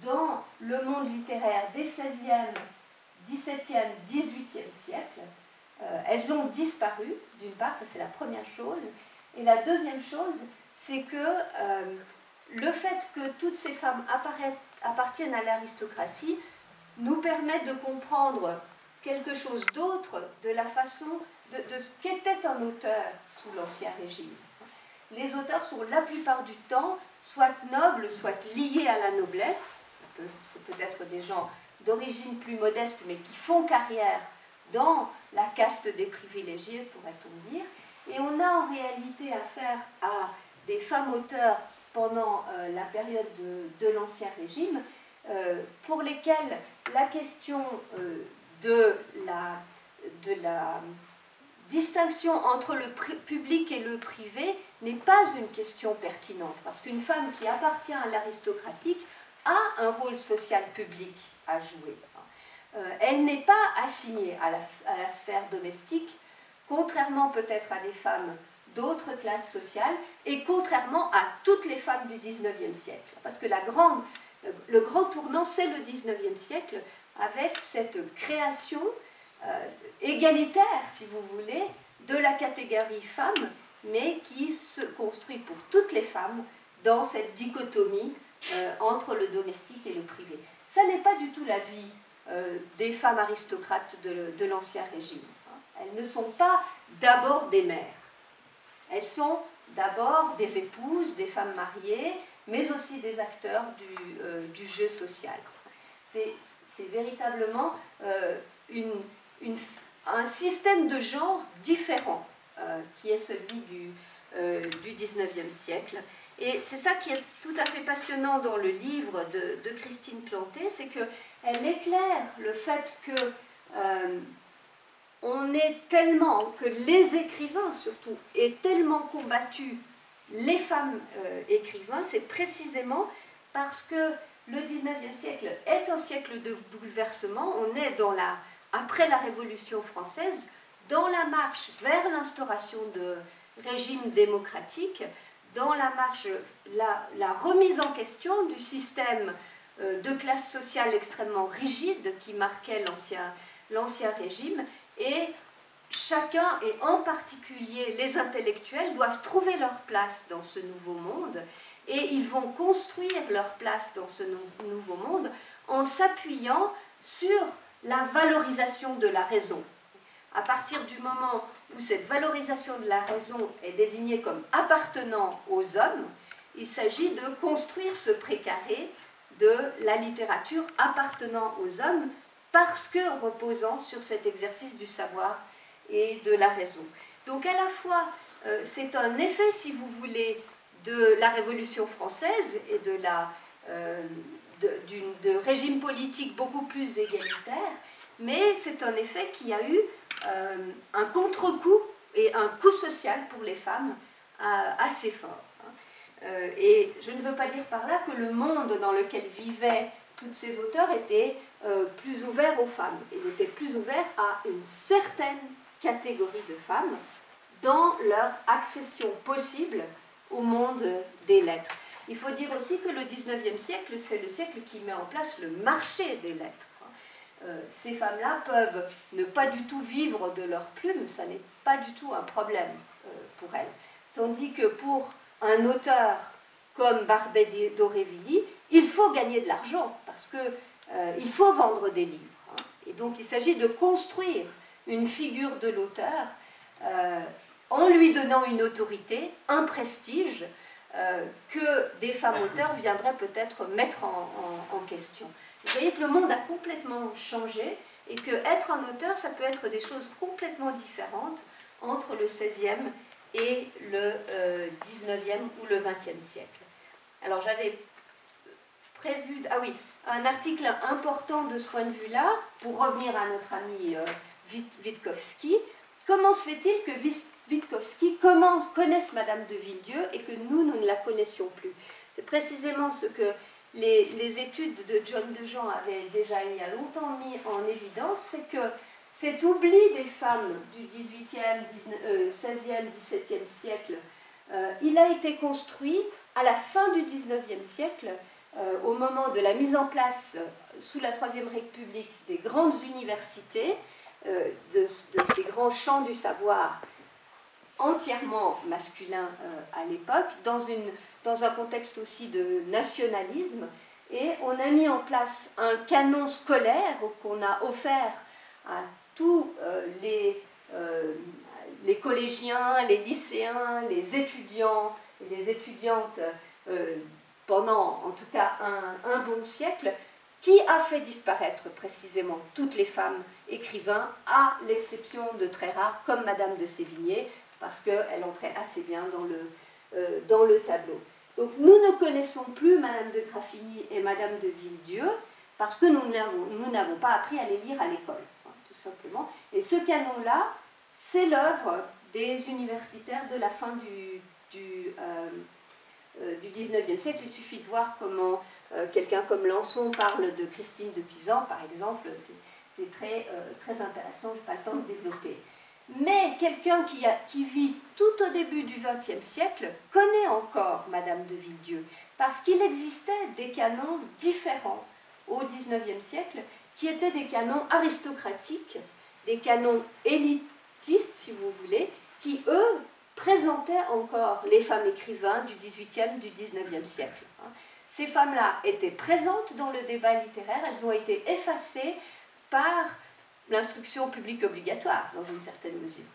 [SPEAKER 1] dans le monde littéraire des XVIe, XVIIe, XVIIIe siècle, elles ont disparu, d'une part, ça c'est la première chose, et la deuxième chose, c'est que le fait que toutes ces femmes appartiennent à l'aristocratie nous permet de comprendre quelque chose d'autre de la façon de ce qu'était un auteur sous l'Ancien Régime. Les auteurs sont la plupart du temps soit nobles, soit liés à la noblesse. C'est peut-être des gens d'origine plus modeste, mais qui font carrière dans la caste des privilégiés, pourrait-on dire. Et on a en réalité affaire à des femmes auteurs pendant la période de l'Ancien Régime, pour lesquelles la question de la distinction entre le public et le privé n'est pas une question pertinente, parce qu'une femme qui appartient à l'aristocratique a un rôle social public à jouer. Elle n'est pas assignée à la sphère domestique, contrairement peut-être à des femmes d'autres classes sociales, et contrairement à toutes les femmes du XIXe siècle. Parce que le grand tournant, c'est le XIXe siècle, avec cette création égalitaire, si vous voulez, de la catégorie femme, mais qui se construit pour toutes les femmes dans cette dichotomie entre le domestique et le privé. Ça n'est pas du tout la vie des femmes aristocrates de l'Ancien Régime. Elles ne sont pas d'abord des mères. Elles sont d'abord des épouses, des femmes mariées, mais aussi des acteurs du jeu social. C'est véritablement un système de genre différent qui est celui du XIXe siècle. Et c'est ça qui est tout à fait passionnant dans le livre de Christine Planté, c'est qu'elle éclaire le fait que que les écrivains surtout aient tellement combattu les femmes écrivains, c'est précisément parce que le XIXe siècle est un siècle de bouleversement. On est après la Révolution française, dans la marche vers l'instauration de régimes démocratiques, dans la marche, la remise en question du système de classe sociale extrêmement rigide qui marquait l'ancien régime, et chacun, et en particulier les intellectuels, doivent trouver leur place dans ce nouveau monde, et ils vont construire leur place dans ce nouveau monde en s'appuyant sur la valorisation de la raison. À partir du moment où cette valorisation de la raison est désignée comme appartenant aux hommes, il s'agit de construire ce précaré de la littérature appartenant aux hommes, parce que reposant sur cet exercice du savoir et de la raison. Donc à la fois, c'est un effet, si vous voulez, de la Révolution française et de régime politique beaucoup plus égalitaire, mais c'est un effet qui a eu un contre-coup et un coût social pour les femmes assez fort. Et je ne veux pas dire par là que le monde dans lequel vivaient tous ces auteurs était plus ouvert aux femmes. Il était plus ouvert à une certaine catégorie de femmes dans leur accession possible au monde des lettres. Il faut dire aussi que le XIXe siècle, c'est le siècle qui met en place le marché des lettres. Ces femmes-là peuvent ne pas du tout vivre de leur plume, ça n'est pas du tout un problème pour elles. Tandis que pour un auteur comme Barbey d'Aurevilly, il faut gagner de l'argent, parce qu'il faut vendre des livres. Et donc il s'agit de construire une figure de l'auteur en lui donnant une autorité, un prestige, que des femmes auteurs viendraient peut-être mettre en question. Vous voyez que le monde a complètement changé, et que être un auteur, ça peut être des choses complètement différentes entre le XVIe et le XIXe ou le XXe siècle. Alors j'avais prévu, un article important de ce point de vue-là, pour revenir à notre ami Witkowski. Comment se fait-il que Witkowski connaisse Madame de Villedieu et que nous ne la connaissions plus? C'est précisément ce que les études de John Dejean avaient déjà il y a longtemps mis en évidence, c'est que cet oubli des femmes du XVIIe, XVIe, XVIIe siècle, il a été construit à la fin du XIXe siècle au moment de la mise en place, sous la Troisième République, des grandes universités, de ces grands champs du savoir entièrement masculins à l'époque, dans un contexte aussi de nationalisme, et on a mis en place un canon scolaire qu'on a offert à tous les collégiens, les lycéens, les étudiants et les étudiantes pendant en tout cas un bon siècle, qui a fait disparaître précisément toutes les femmes écrivains, à l'exception de très rares comme Madame de Sévigné, parce qu'elle entrait assez bien dans le tableau. Donc nous ne connaissons plus Madame de Graffigny et Madame de Villedieu, parce que nous n'avons pas appris à les lire à l'école, hein, tout simplement. Et ce canon-là, c'est l'œuvre des universitaires de la fin du XIXe siècle. Il suffit de voir comment quelqu'un comme Lançon parle de Christine de Pisan, par exemple. C'est très, très intéressant, je n'ai pas le temps de développer. Mais quelqu'un qui vit tout au début du XXe siècle connaît encore Madame de Villedieu, parce qu'il existait des canons différents au XIXe siècle, qui étaient des canons aristocratiques, des canons élitistes, si vous voulez, qui, eux, présentaient encore les femmes écrivains du XVIIIe, du XIXe siècle. Ces femmes-là étaient présentes dans le débat littéraire, elles ont été effacées par l'instruction publique obligatoire, dans une certaine mesure.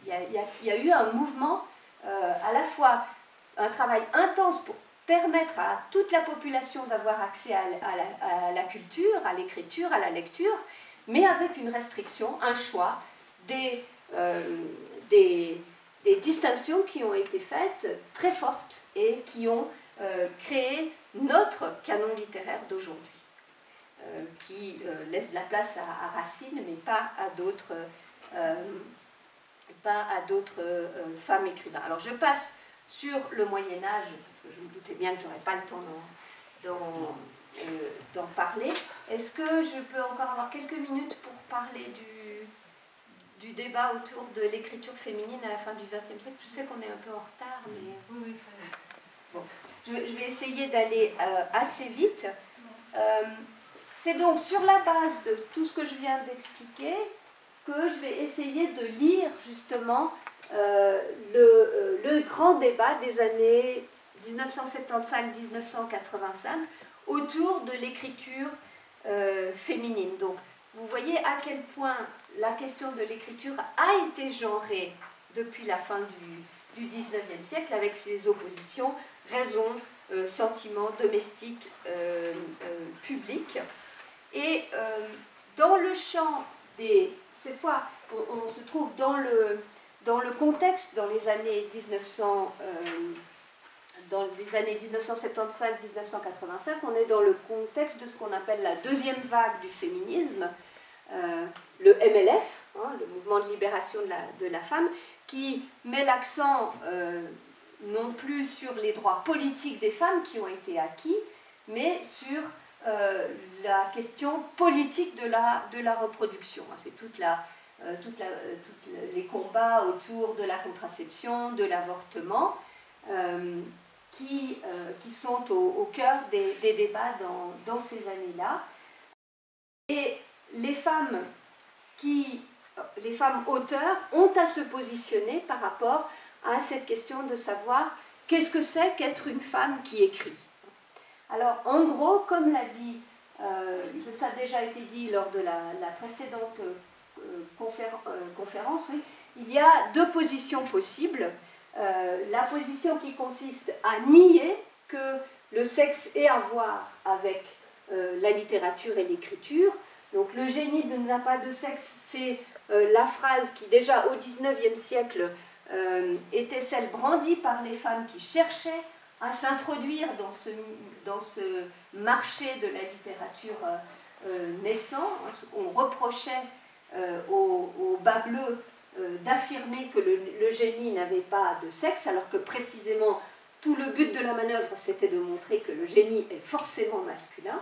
[SPEAKER 1] Il y a eu un mouvement, à la fois un travail intense pour permettre à toute la population d'avoir accès à la culture, à l'écriture, à la lecture, mais avec une restriction, un choix, des distinctions qui ont été faites très fortes et qui ont créé notre canon littéraire d'aujourd'hui, qui laisse de la place à Racine, mais pas à d'autres femmes écrivains. Alors je passe sur le Moyen-Âge, parce que je me doutais bien que je n'aurais pas le temps d'en parler. Est-ce que je peux encore avoir quelques minutes pour parler du débat autour de l'écriture féminine à la fin du XXe siècle? Je sais qu'on est un peu en retard, mais...
[SPEAKER 2] Oui.
[SPEAKER 1] Bon. Je vais essayer d'aller assez vite. C'est donc sur la base de tout ce que je viens d'expliquer que je vais essayer de lire justement le grand débat des années 1975-1985 autour de l'écriture féminine. Donc, vous voyez à quel point la question de l'écriture a été genrée depuis la fin du XIXe siècle, avec ses oppositions, raison, sentiment, domestique, public. Et dans le champ cette fois, on se trouve dans le contexte, dans les années 1975-1985, on est dans le contexte de ce qu'on appelle la deuxième vague du féminisme, le MLF, hein, le mouvement de libération de la femme, qui met l'accent non plus sur les droits politiques des femmes qui ont été acquis, mais sur la question politique de la reproduction. C'est les combats autour de la contraception, de l'avortement, qui sont au cœur des débats dans ces années-là. Et les femmes auteurs ont à se positionner par rapport à cette question de savoir qu'est-ce que c'est qu'être une femme qui écrit. Alors, en gros, comme l'a dit, ça a déjà été dit lors de la précédente conférence, oui, il y a deux positions possibles. La position qui consiste à nier que le sexe ait à voir avec la littérature et l'écriture. Donc, le génie n'a pas de sexe, c'est la phrase qui, déjà au XIXe siècle, était celle brandie par les femmes qui cherchaient à s'introduire dans ce marché de la littérature naissant. On reprochait au bas bleu d'affirmer que le génie n'avait pas de sexe, alors que précisément tout le but de la manœuvre, c'était de montrer que le génie est forcément masculin.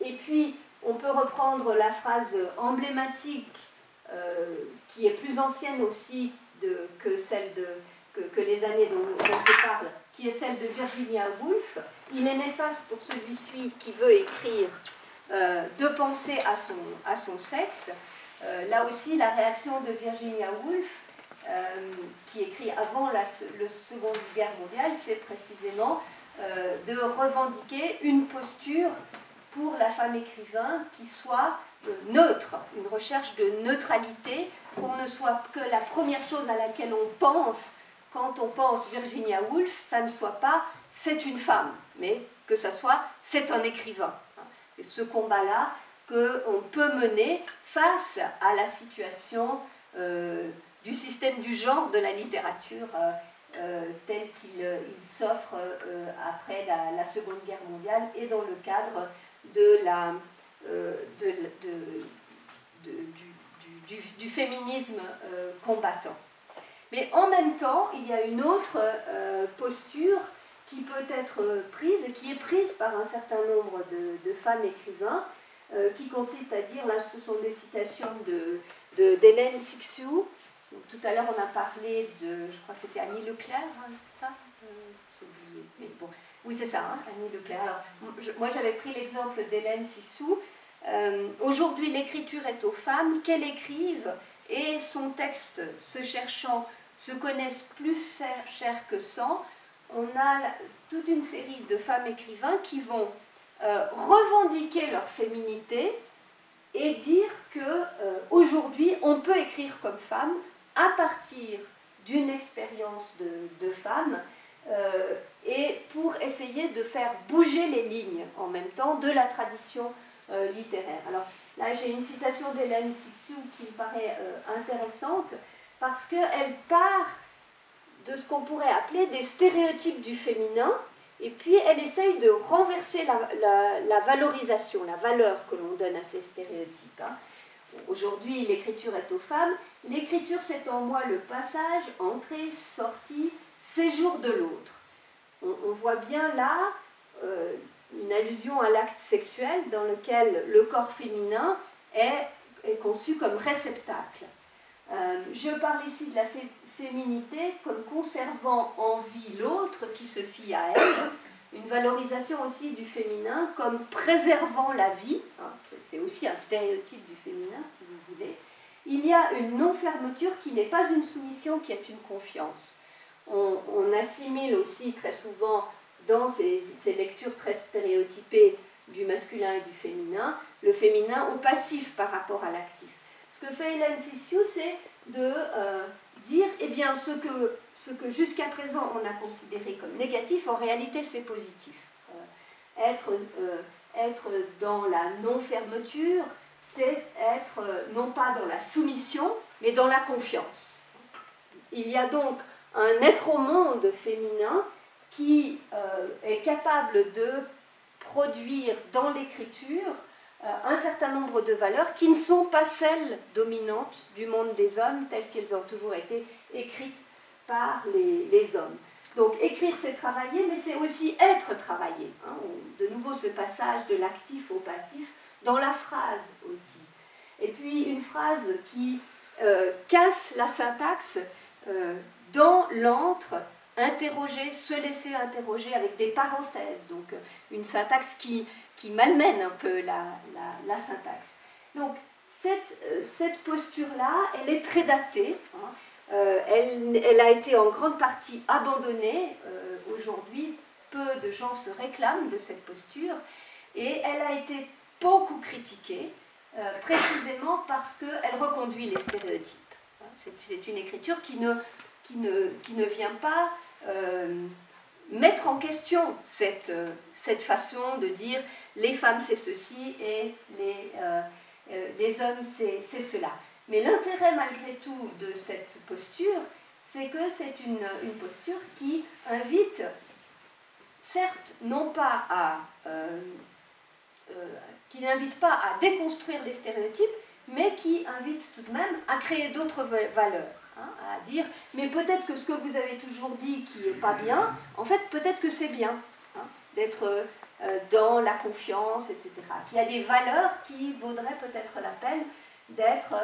[SPEAKER 1] Et puis, on peut reprendre la phrase emblématique, qui est plus ancienne aussi que celle que les années dont je parle, qui est celle de Virginia Woolf. Il est néfaste pour celui-ci qui veut écrire de penser à son sexe. Là aussi, la réaction de Virginia Woolf, qui écrit avant la Seconde Guerre mondiale, c'est précisément de revendiquer une posture pour la femme écrivain qui soit neutre, une recherche de neutralité, qu'on ne soit que la première chose à laquelle on pense quand on pense Virginia Woolf, ça ne soit pas c'est une femme, mais que ça soit c'est un écrivain. C'est ce combat-là qu'on peut mener face à la situation du système du genre de la littérature tel qu'il s'offre après la Seconde Guerre mondiale et dans le cadre du féminisme combattant. Mais en même temps, il y a une autre posture qui peut être prise, et qui est prise par un certain nombre de femmes écrivains, qui consiste à dire, là ce sont des citations d'Hélène Cixous. Donc, tout à l'heure on a parlé de, je crois que c'était Annie Leclerc, hein, c'est ça j'ai oublié, mais bon, oui c'est ça, hein, Annie Leclerc. Alors, moi j'avais pris l'exemple d'Hélène Cixous. Aujourd'hui l'écriture est aux femmes, qu'elles écrivent, et son texte, se cherchant, se connaissent plus cher que sans. On a toute une série de femmes écrivains qui vont revendiquer leur féminité et dire qu'aujourd'hui on peut écrire comme femme à partir d'une expérience de femme et pour essayer de faire bouger les lignes en même temps de la tradition littéraire. Alors là j'ai une citation d'Hélène Cixous qui me paraît intéressante parce qu'elle part de ce qu'on pourrait appeler des stéréotypes du féminin, et puis elle essaye de renverser la valorisation, la valeur que l'on donne à ces stéréotypes. Hein. Aujourd'hui, l'écriture est aux femmes. L'écriture, c'est en moi le passage, entrée, sortie, séjour de l'autre. On voit bien là une allusion à l'acte sexuel dans lequel le corps féminin est conçu comme réceptacle. Je parle ici de la féminité comme conservant en vie l'autre qui se fie à elle, une valorisation aussi du féminin comme préservant la vie, hein, c'est aussi un stéréotype du féminin si vous voulez. Il y a une non-fermeture qui n'est pas une soumission, qui est une confiance. On assimile aussi très souvent dans ces lectures très stéréotypées du masculin et du féminin, le féminin au passif par rapport à l'actif. Ce que fait Hélène Cixous, c'est de dire, eh bien, ce que jusqu'à présent on a considéré comme négatif, en réalité c'est positif. Être dans la non-fermeture, c'est être non pas dans la soumission, mais dans la confiance. Il y a donc un être au monde féminin qui est capable de produire dans l'écriture un certain nombre de valeurs qui ne sont pas celles dominantes du monde des hommes telles qu'elles ont toujours été écrites par les hommes. Donc écrire c'est travailler, mais c'est aussi être travaillé. Hein. De nouveau ce passage de l'actif au passif dans la phrase aussi. Et puis une phrase qui casse la syntaxe dans l'antre, interroger, se laisser interroger avec des parenthèses, donc une syntaxe qui malmène un peu la syntaxe. Donc cette posture-là, elle est très datée, hein. Elle a été en grande partie abandonnée. Aujourd'hui, peu de gens se réclament de cette posture, et elle a été beaucoup critiquée, précisément parce qu'elle reconduit les stéréotypes. C'est une écriture qui ne vient pas mettre en question cette façon de dire les femmes c'est ceci et les hommes c'est cela. Mais l'intérêt malgré tout de cette posture, c'est que c'est une posture qui invite, certes, non pas qui n'invite pas à déconstruire les stéréotypes, mais qui invite tout de même à créer d'autres valeurs. Hein, à dire, mais peut-être que ce que vous avez toujours dit qui n'est pas bien, en fait, peut-être que c'est bien, hein, d'être dans la confiance, etc. Qu'il y a des valeurs qui vaudraient peut-être la peine d'être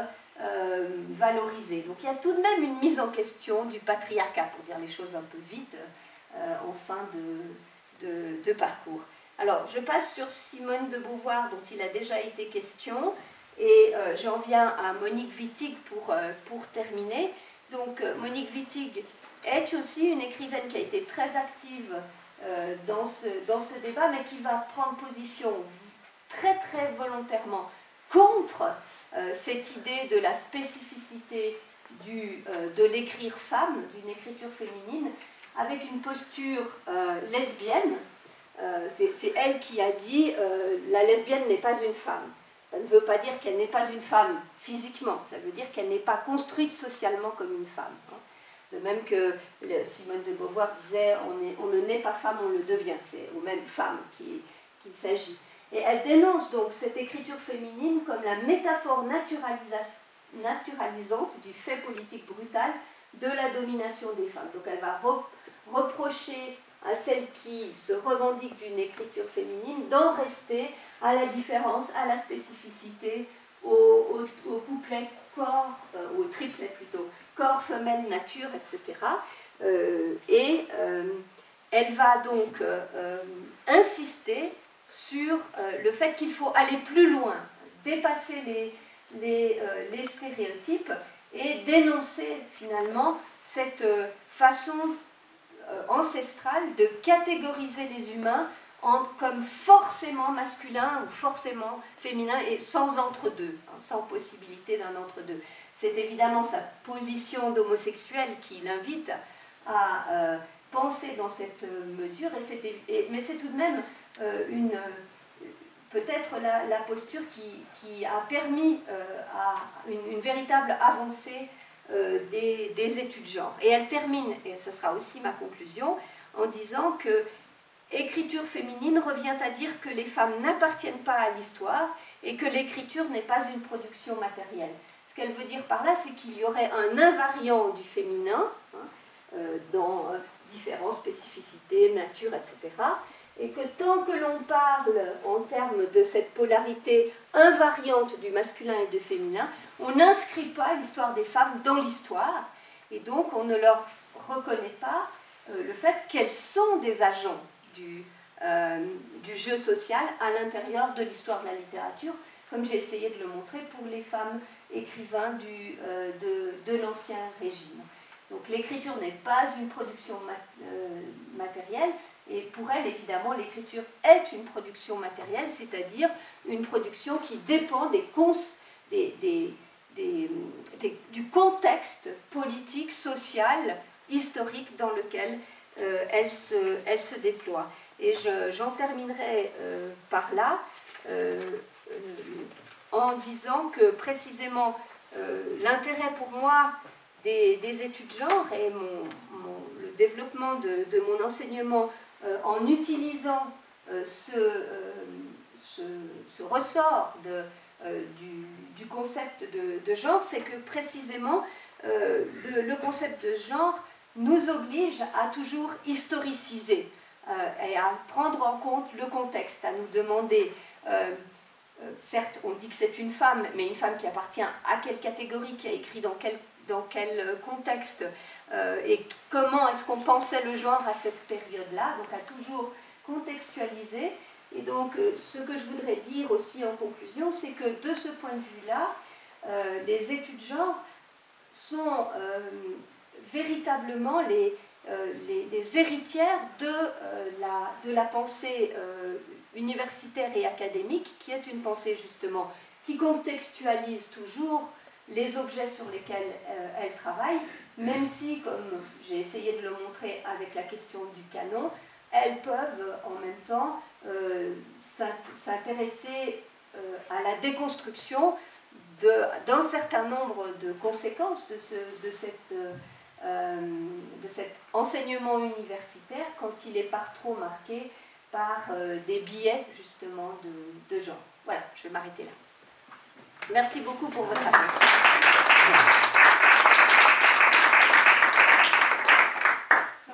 [SPEAKER 1] valorisées. Donc il y a tout de même une mise en question du patriarcat, pour dire les choses un peu vite, en fin de parcours. Alors, je passe sur Simone de Beauvoir, dont il a déjà été question, et j'en viens à Monique Wittig pour terminer. Donc, Monique Wittig est aussi une écrivaine qui a été très active dans ce débat, mais qui va prendre position très très volontairement contre cette idée de la spécificité de l'écrire femme, d'une écriture féminine, avec une posture lesbienne. C'est elle qui a dit la lesbienne n'est pas une femme. Ça ne veut pas dire qu'elle n'est pas une femme physiquement, ça veut dire qu'elle n'est pas construite socialement comme une femme. De même que Simone de Beauvoir disait on ne naît pas femme, on le devient. C'est aux mêmes femmes qu'il s'agit. Et elle dénonce donc cette écriture féminine comme la métaphore naturalisante du fait politique brutal de la domination des femmes. Donc elle va reprocher à celles qui se revendiquent d'une écriture féminine d'en rester à la différence, à la spécificité, au couplet corps, au triplet plutôt, corps, femelle, nature, etc. Elle va donc insister sur le fait qu'il faut aller plus loin, dépasser les stéréotypes et dénoncer finalement cette façon ancestrale de catégoriser les humains comme forcément masculin ou forcément féminin et sans entre-deux, sans possibilité d'un entre-deux. C'est évidemment sa position d'homosexuel qui l'invite à penser dans cette mesure, mais c'est tout de même peut-être la posture qui a permis à une véritable avancée des études genre. Et elle termine, et ce sera aussi ma conclusion, en disant que écriture féminine revient à dire que les femmes n'appartiennent pas à l'histoire et que l'écriture n'est pas une production matérielle. Ce qu'elle veut dire par là, c'est qu'il y aurait un invariant du féminin, dans différentes spécificités, nature, etc., et que tant que l'on parle en termes de cette polarité invariante du masculin et du féminin, on n'inscrit pas l'histoire des femmes dans l'histoire, et donc on ne leur reconnaît pas le fait qu'elles sont des agents du jeu social à l'intérieur de l'histoire de la littérature, comme j'ai essayé de le montrer pour les femmes écrivains de l'Ancien Régime. Donc l'écriture n'est pas une production matérielle, et pour elle, évidemment, l'écriture est une production matérielle, c'est-à-dire une production qui dépend du contexte politique, social, historique dans lequel elle se déploie. Et j'en terminerai par là, en disant que précisément l'intérêt pour moi des études genre et le développement de mon enseignement en utilisant ce ressort du concept de genre, c'est que précisément le concept de genre nous oblige à toujours historiciser et à prendre en compte le contexte, à nous demander, certes on dit que c'est une femme, mais une femme qui appartient à quelle catégorie, qui a écrit dans quel contexte, et comment est-ce qu'on pensait le genre à cette période-là, donc à toujours contextualiser. Et donc ce que je voudrais dire aussi en conclusion, c'est que de ce point de vue-là, les études genre sont véritablement les héritières de la pensée universitaire et académique, qui est une pensée justement qui contextualise toujours les objets sur lesquels elle travaille, même si, comme j'ai essayé de le montrer avec la question du canon, elles peuvent en même temps s'intéresser à la déconstruction d'un certain nombre de conséquences de cet enseignement universitaire quand il est par trop marqué par des biais justement de genre. Voilà, je vais m'arrêter là. Merci beaucoup pour votre attention.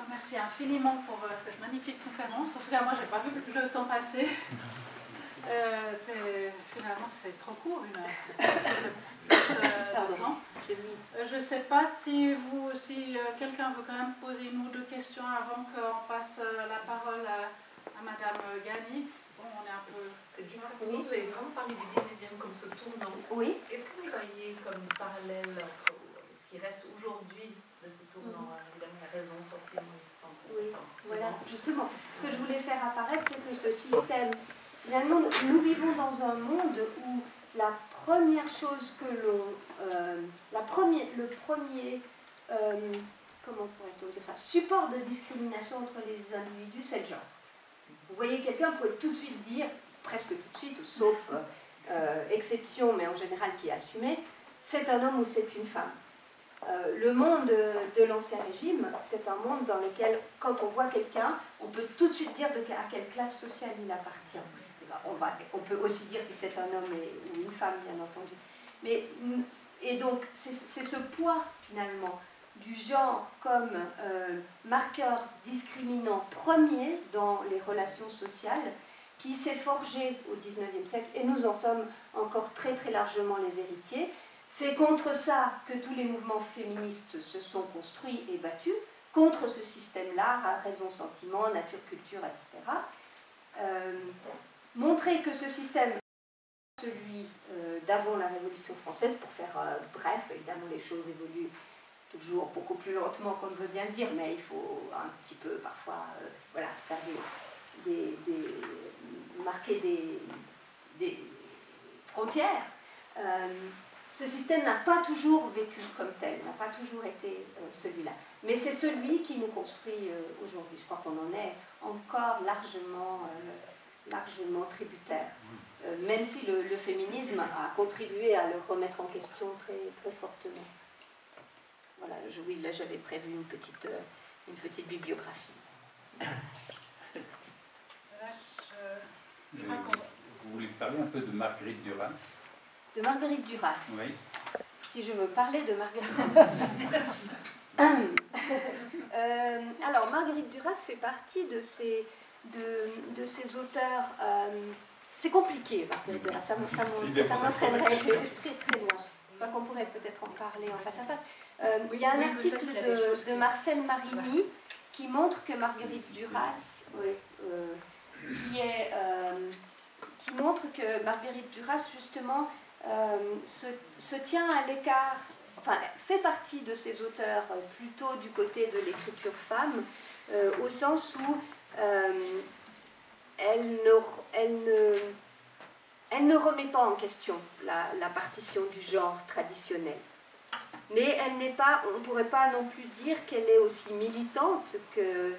[SPEAKER 2] Merci infiniment pour cette magnifique conférence. En tout cas, moi, je n'ai pas vu le temps passer. Finalement, c'est trop court, 1 heure. de temps. Je ne sais pas si quelqu'un veut quand même poser une ou deux questions avant qu'on passe la parole à Madame Gani. Bon, on est un peu...
[SPEAKER 3] Vous avez vraiment parlé du 19e comme ce tournant.
[SPEAKER 1] Oui.
[SPEAKER 3] Est-ce que vous voyez comme parallèle entre ce qui reste aujourd'hui de ce tournant, évidemment, la raison, sentiment et centre?
[SPEAKER 1] Oui, voilà, justement. Ce que je voulais faire apparaître, c'est que ce système, finalement, nous vivons dans un monde où la première chose que l'on... comment pourrait-on dire ça, support de discrimination entre les individus, c'est le genre. Vous voyez quelqu'un, vous pouvez tout de suite dire, presque tout de suite, sauf exception, mais en général qui est assumée, c'est un homme ou c'est une femme. Le monde de l'Ancien Régime, c'est un monde dans lequel, quand on voit quelqu'un, on peut tout de suite dire à quelle classe sociale il appartient. On peut aussi dire si c'est un homme ou une femme, bien entendu. Et donc, c'est ce poids, finalement, du genre comme marqueur discriminant premier dans les relations sociales qui s'est forgé au XIXe siècle, et nous en sommes encore très très largement les héritiers. C'est contre ça que tous les mouvements féministes se sont construits et battus, contre ce système-là, raison, sentiment, nature, culture, etc. Montrer que ce système, celui d'avant la Révolution française, pour faire bref, évidemment les choses évoluent toujours beaucoup plus lentement qu'on ne veut bien le dire, mais il faut un petit peu parfois voilà, faire marquer des frontières. Ce système n'a pas toujours vécu comme tel, n'a pas toujours été celui-là. Mais c'est celui qui nous construit aujourd'hui. Je crois qu'on en est encore largement tributaire. Même si le féminisme a contribué à le remettre en question très, très fortement. Voilà, oui, là j'avais prévu une petite bibliographie.
[SPEAKER 4] Vous voulez parler un peu de Marguerite Duras?
[SPEAKER 1] De Marguerite Duras.
[SPEAKER 4] Oui.
[SPEAKER 1] Si je veux parler de Marguerite alors, Marguerite Duras fait partie de ces auteurs... c'est compliqué, Marguerite Duras, ça m'entraînerait très très loin. Je crois qu'on pourrait peut-être en parler en face à face. Il y a un article de Marcel Marini qui montre que Marguerite Duras... qui montre que Marguerite Duras, justement, se tient à l'écart, enfin, fait partie de ces auteurs plutôt du côté de l'écriture femme, au sens où elle ne remet pas en question la partition du genre traditionnel. Mais elle n'est pas, on ne pourrait pas non plus dire qu'elle est aussi militante qu'une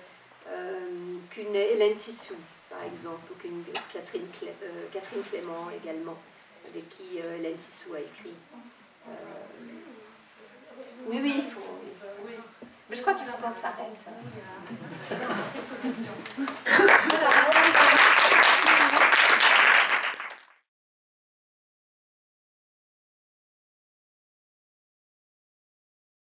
[SPEAKER 1] Hélène Cixous, par exemple, ou qu'une Catherine Clément également, avec qui Hélène Cixous a écrit. Oui, il faut. Oui. Mais je crois qu'il faut qu'on s'arrête.